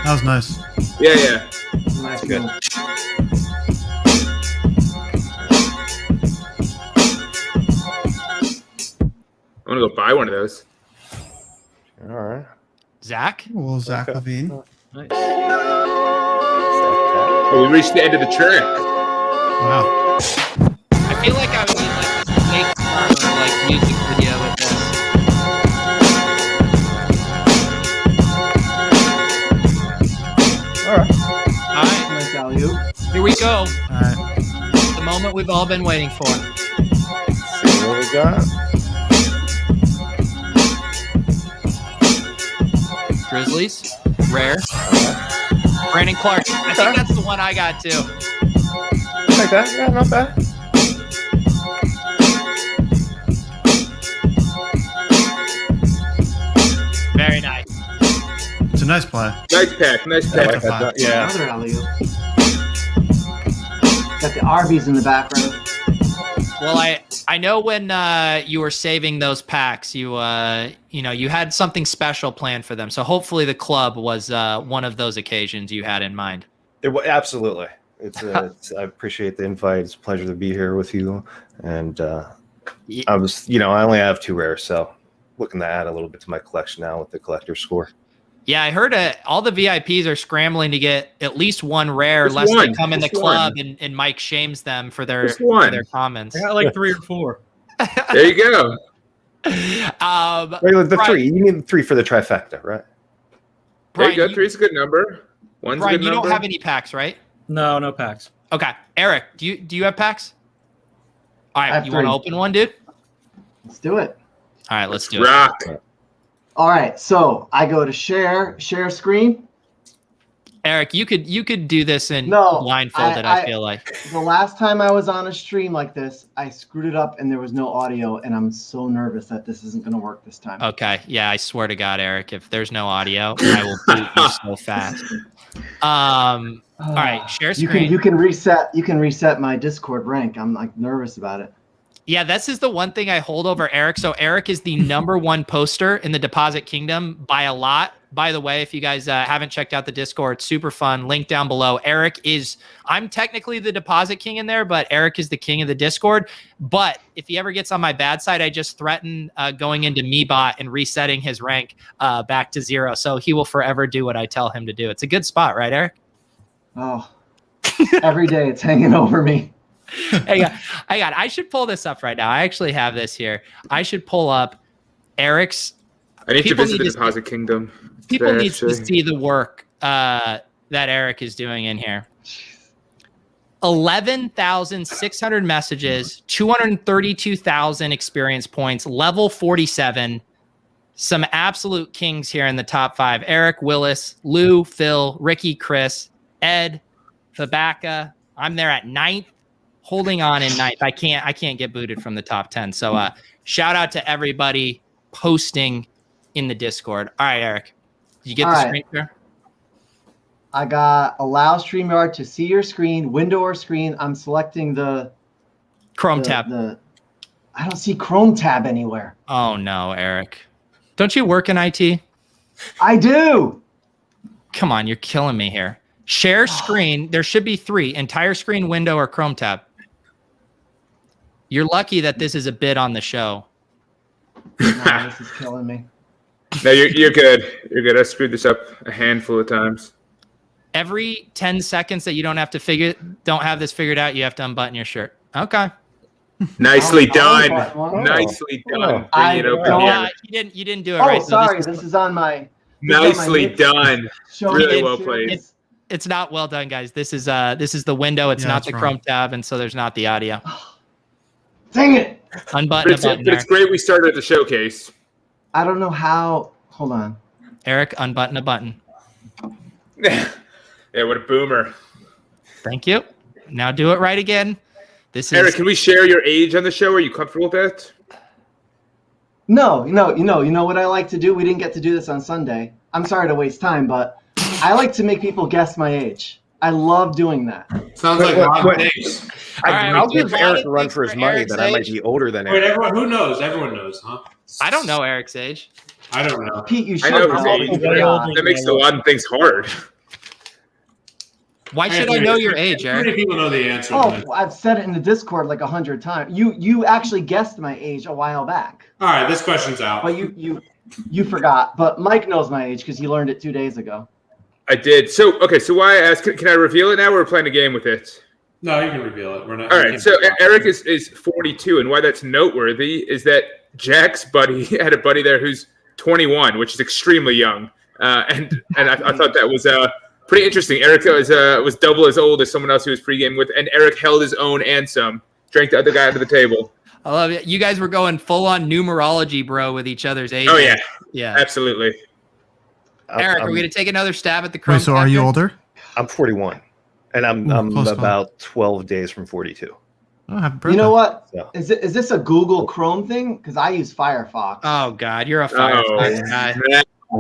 that was nice.
Yeah.
Nice
Good.
move.
I want to go buy one of those.
All right.
Zach.
Well, Zach
Okay.
Levine.
Nice.
Oh, we reached the end of the track.
Wow.
I feel like I would need like this fake or like music video with this.
All right.
All right,
Nice alley-oop.
here we go.
All right.
The moment we've all been waiting for.
See what we got.
Grizzlies. Rare. Brandon Clark. I think that's the one I got too.
Like that? Yeah, not bad.
Very nice.
It's a nice play.
Nice pack. Nice
I
pack.
like that. Yeah.
Another alley-oop. Got the Arby's in the background.
Well, I know when you were saving those packs, you had something special planned for them. So hopefully the club was one of those occasions you had in mind.
Absolutely. I appreciate the invite. It's a pleasure to be here with you. And I only have 2 rares, so looking to add a little bit to my collection now with the collector's score.
Yeah, I heard all the VIPs are scrambling to get at least 1 rare, lest they come in the club and Mike shames them for their comments.
I got like 3 or 4.
There you go.
The 3. You need 3 for the trifecta, right?
There you go. 3 is a good number. 1's
Brian,
a good
you
number.
don't have any packs, right?
No packs.
Okay. Eric, do you have packs? All right, you want to open one, dude?
Let's do it.
All right, let's do it.
Rock.
All right, so I go to share screen.
Eric, you could do this in blindfolded, I feel like.
The last time I was on a stream like this, I screwed it up and there was no audio, and I'm so nervous that this isn't going to work this time.
Okay, yeah, I swear to God, Eric, if there's no audio, I will beat you so fast. All right, share screen.
You can reset my Discord rank. I'm like nervous about it.
Yeah, this is the one thing I hold over Eric. So Eric is the #1 poster in the Deposit Kingdom by a lot. By the way, if you guys haven't checked out the Discord, it's super fun. Link down below. I'm technically the Deposit King in there, but Eric is the king of the Discord. But if he ever gets on my bad side, I just threaten going into MeBot and resetting his rank back to 0. So he will forever do what I tell him to do. It's a good spot, right, Eric?
Oh, every day it's hanging over me.
I should pull this up right now. I actually have this here. I should pull up Eric's.
I need to visit the Deposit Kingdom.
People need to see the work that Eric is doing in here. 11,600 messages, 232,000 experience points, level 47. Some absolute kings here in the top 5. Eric, Willis, Lou, Phil, Ricky, Chris, Ed, Fabaka. I'm there at 9th. Holding on in 9th. I can't get booted from the top 10. So shout out to everybody posting in the Discord. All right, Eric. Did you get the screen share?
I got allow StreamYard to see your screen, window or screen. I'm selecting the
Chrome tab.
I don't see Chrome tab anywhere.
Oh no, Eric. Don't you work in IT?
I do.
Come on, you're killing me here. Share screen. There should be 3: entire screen, window, or Chrome tab. You're lucky that this is a bit on the show.
No, this is killing me.
No, you're good. You're good. I screwed this up a handful of times.
Every 10 seconds that you don't have this figured out, you have to unbutton your shirt. Okay.
Nicely done. Nicely done.
You didn't do it right.
Sorry. This is on my.
Nicely done. Really well played.
It's not well done, guys. This is the window. It's not the Chrome tab, and so there's not the audio.
Dang it!
Unbutton a button.
But it's great we started at the showcase.
I don't know how. Hold on.
Eric, unbutton a button.
Yeah, what a boomer.
Thank you. Now do it right again.
Eric, can we share your age on the show? Are you comfortable with that?
No, you know what I like to do? We didn't get to do this on Sunday. I'm sorry to waste time, but I like to make people guess my age. I love doing that.
Sounds like Lodden Thinks.
I'll give Eric a run for his money that I might be older than Eric.
Wait, everyone knows, huh?
I don't know Eric's age.
I don't know.
Pete, you should
know his age. That makes a lot of things hard.
Why should I know your age, Eric?
Many people know the answer.
Oh, I've said it in the Discord like 100 times. You actually guessed my age a while back.
All right, this question's out.
But you forgot. But Mike knows my age because he learned it 2 days ago.
I did. So why I asked, can I reveal it now, or we're playing a game with it?
No, you can reveal it. We're not.
All right. So Eric is 42, and why that's noteworthy is that Jack's buddy had a buddy there who's 21, which is extremely young, and I thought that was pretty interesting. Eric was double as old as someone else he was pregame with, and Eric held his own and some, drank the other guy under the table.
I love it. You guys were going full on numerology, bro, with each other's age.
Oh yeah,
yeah,
absolutely.
Eric, are we going to take another stab at the Chrome?
Wait, so are you older?
I'm 41, and I'm about 12 days from 42.
Oh, happy birthday.
You know what?
So.
Is this a Google Chrome thing? Because I use Firefox.
Oh God, you're a Firefox guy.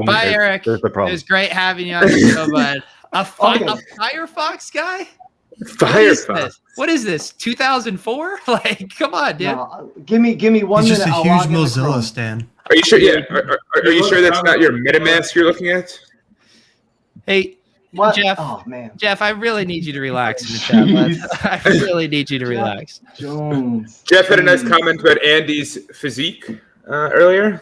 Bye, Eric.
There's the problem.
It was great having you on the show, bud. A Firefox guy?
Firefox.
What is this? 2004? Like, come on, dude.
No, give me 1
He's
minute.
just a
I'll
huge
log into
Mozilla
Chrome.
stan.
Are you sure? Yeah. Are you sure that's not your MetaMask you're looking at?
Hey,
What?
Jeff.
Oh man.
Jeff, I really need you to relax in the chat.
Jeez.
I really need you to relax.
Jones.
Jeff had a nice comment about Andy's physique earlier.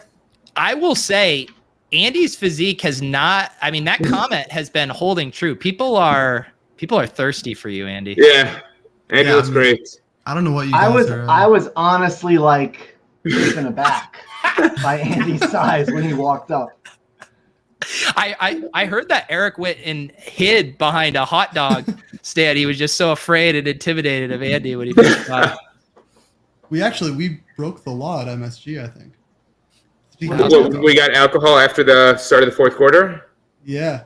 I will say Andy's physique has not, I mean, that comment has been holding true. People are thirsty for you, Andy.
Yeah. Andy
Yeah,
looks
I mean-
great.
I don't know what you guys are.
I was honestly like taken aback by Andy's size when he walked up.
I heard that Eric went and hid behind a hot dog stand. He was just so afraid and intimidated of Andy when he first got.
We broke the law at MSG, I think.
Well, we got alcohol after the start of the fourth quarter.
Yeah.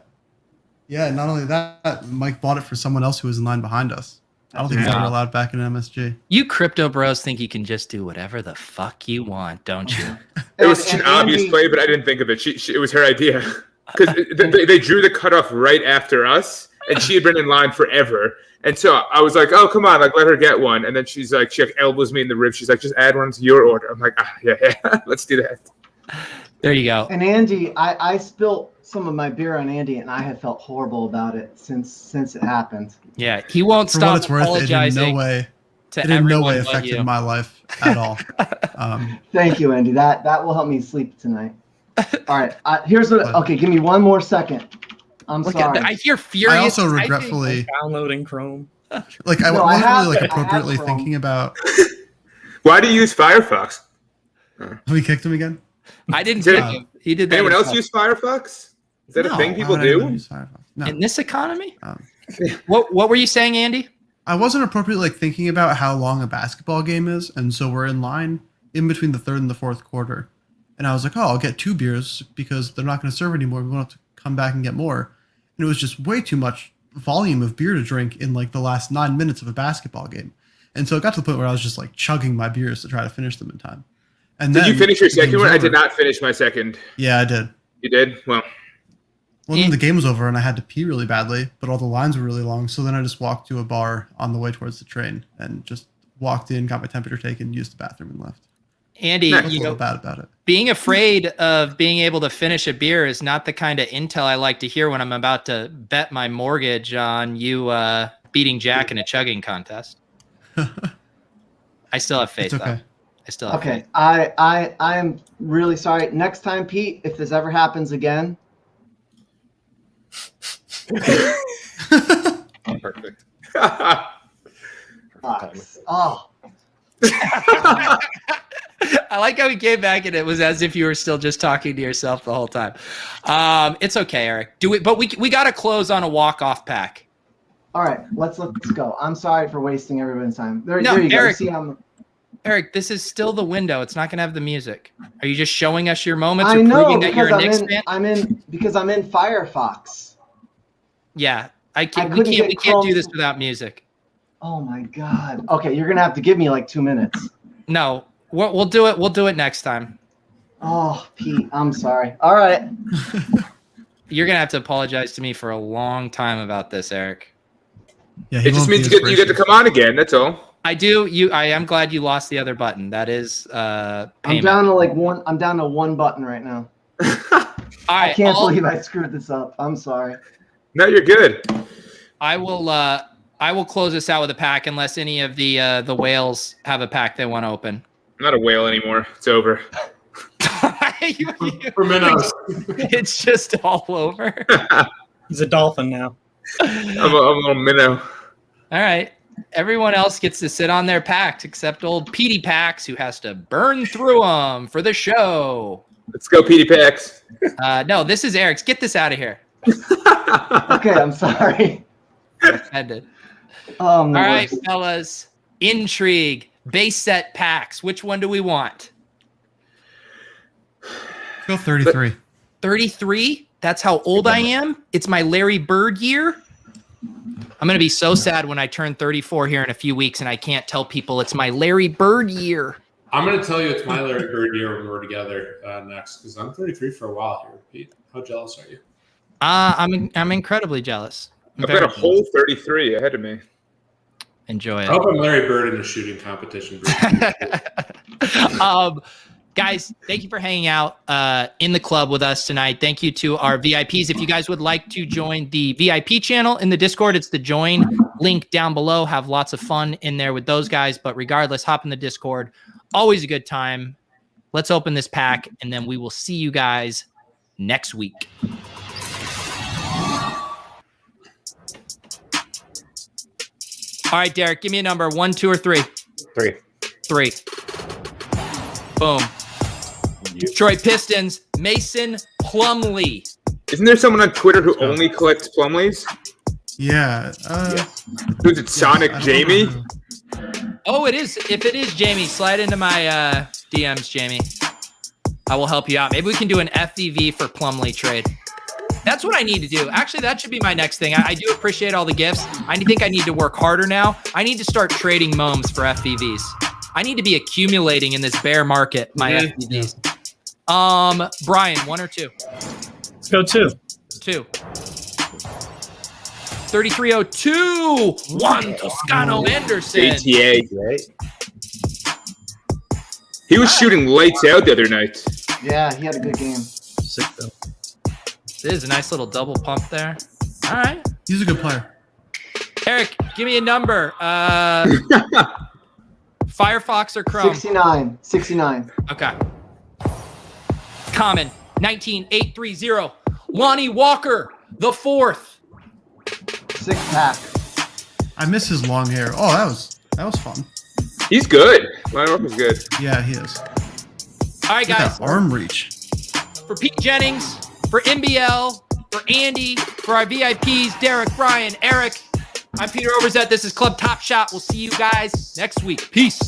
Not only that, Mike bought it for someone else who was in line behind us. I don't think it's ever allowed back in MSG.
You crypto bros think you can just do whatever the fuck you want, don't you?
It was such an obvious play, but I didn't think of it. It was her idea because they drew the cutoff right after us, and she had been in line forever. And so I was like, "Oh, come on, like let her get one." And then she's like, she elbows me in the ribs. She's like, "Just add one to your order." I'm like, "Yeah, let's do that."
There you go.
And Andy, I spilt some of my beer on Andy, and I have felt horrible about it since it happened.
Yeah, he won't
For
stop
what it's worth, it
apologizing.
in no way
but
affected
you.
my life at all.
Thank you, Andy. That will help me sleep tonight. All right, here's what. Okay, give me one more second. I'm
Look
sorry.
I hear furious.
I also
typing.
regretfully,
Downloading Chrome.
like, I
No,
wasn't
I have-
really
I have
appropriately
Chrome.
thinking about.
Why do you use Firefox?
We kicked him again.
I didn't
Did
pick him. He did that.
Anyone else
himself.
use Firefox? Is that a
No.
thing
Why
people
would anyone
do?
use Firefox? No.
In this economy?
Um,
What were you saying, Andy?
I wasn't appropriately thinking about how long a basketball game is, and so we're in line in between the third and the fourth quarter. And I was like, "Oh, I'll get 2 beers because they're not going to serve anymore. We won't have to come back and get more." And it was just way too much volume of beer to drink in like the last 9 minutes of a basketball game. And so it got to the point where I was just like chugging my beers to try to finish them in time. And
Did
then
you finish your
the game
second
was
one? I
over.
did not finish my second.
Yeah, I did.
You did? Well,
Then the game was over and I had to pee really badly, but all the lines were really long. So then I just walked to a bar on the way towards the train and just walked in, got my temperature taken, used the bathroom, and left.
Andy,
I was a
you
little
know,
bad about it.
being afraid of being able to finish a beer is not the kind of intel I like to hear when I'm about to bet my mortgage on you beating Jack in a chugging contest. I still have faith,
It's okay.
though. I still have
Okay,
faith.
I am really sorry. Next time, Pete, if this ever happens again,
perfect.
oh,
I like how he came back and it was as if you were still just talking to yourself the whole time. It's okay, Eric. Do it, but we got to close on a walk-off pack.
all right. Let's go. I'm sorry for wasting everyone's time. There
No,
you go.
Eric.
See,
Eric, this is still the window. It's not going to have the music. Are you just showing us your moments
I
or
know
proving that you're
because
a Knicks fan?
I'm in Firefox.
Yeah,
I
we
couldn't
can't
get
do
Chrome-
this without music.
Oh my God. Okay, you're gonna have to give me like 2 minutes.
No, we'll do it. We'll do it next time.
Oh, Pete, I'm sorry. All right.
You're going to have to apologize to me for a long time about this, Eric.
Yeah,
It just means you get to come on again. That's all.
I do. I am glad you lost the other button. That is
I'm
payment.
down to one button right now.
All
I
right,
can't believe I screwed this up. I'm sorry.
No, you're good.
I will close this out with a pack unless any of the whales have a pack they want to open.
I'm not a whale anymore. It's over.
For minnows.
It's just all over.
He's a dolphin now.
I'm a little minnow.
All right. Everyone else gets to sit on their packs except old Petey Packs, who has to burn through them for the show.
Let's go, Petey Packs.
No, this is Eric's. Get this out of here.
Okay, I'm sorry.
Ended.
Oh,
All right, fellas. Intrigue. Base set packs. Which one do we want?
Go 33.
33? That's how old I am? It's my Larry Bird year? I'm going to be so sad when I turn 34 here in a few weeks and I can't tell people it's my Larry Bird year.
I'm going to tell you it's my Larry Bird year when we're together next because I'm 33 for a while here, Pete. How jealous are you?
I'm incredibly jealous.
I've got a whole 33 ahead of me.
Enjoy it.
I hope I'm Larry Bird in a shooting competition.
Guys, thank you for hanging out in the club with us tonight. Thank you to our VIPs. If you guys would like to join the VIP channel in the Discord, it's the join link down below. Have lots of fun in there with those guys. But regardless, hop in the Discord. Always a good time. Let's open this pack, and then we will see you guys next week. All right, Derrick, give me a number. 1, 2, or 3?
3.
3. Boom. Detroit Pistons, Mason Plumlee.
Isn't there someone on Twitter who only collects Plumlees?
Yeah.
Who's it, Sonic Jamie?
Oh, it is. If it is Jamie, slide into my DMs, Jamie. I will help you out. Maybe we can do an FVV for Plumlee trade. That's what I need to do. Actually, that should be my next thing. I do appreciate all the gifts. I think I need to work harder now. I need to start trading moms for FVVs. I need to be accumulating in this bear market my FVVs. Brian, 1 or 2?
Let's go 2.
2. 3302. Juan Toscano Anderson.
JTA. He was shooting lights out the other night.
Yeah, he had a good game.
6 though.
This is a nice little double pump there. All right.
He's a good player.
Eric, give me a number. Firefox or Chrome?
69. 69.
Okay. Common, 19830. Lonnie Walker, the 4th.
6-pack.
I miss his long hair. Oh, that was fun.
He's good. Lonnie Walker's good.
Yeah, he is.
All right,
Look at
guys.
that arm reach.
For Pete Jennings, for MBL, for Andy, for our VIPs, Derrick, Brian, Eric, I'm Peter Overzet. This is Club Top Shot. We'll see you guys next week. Peace.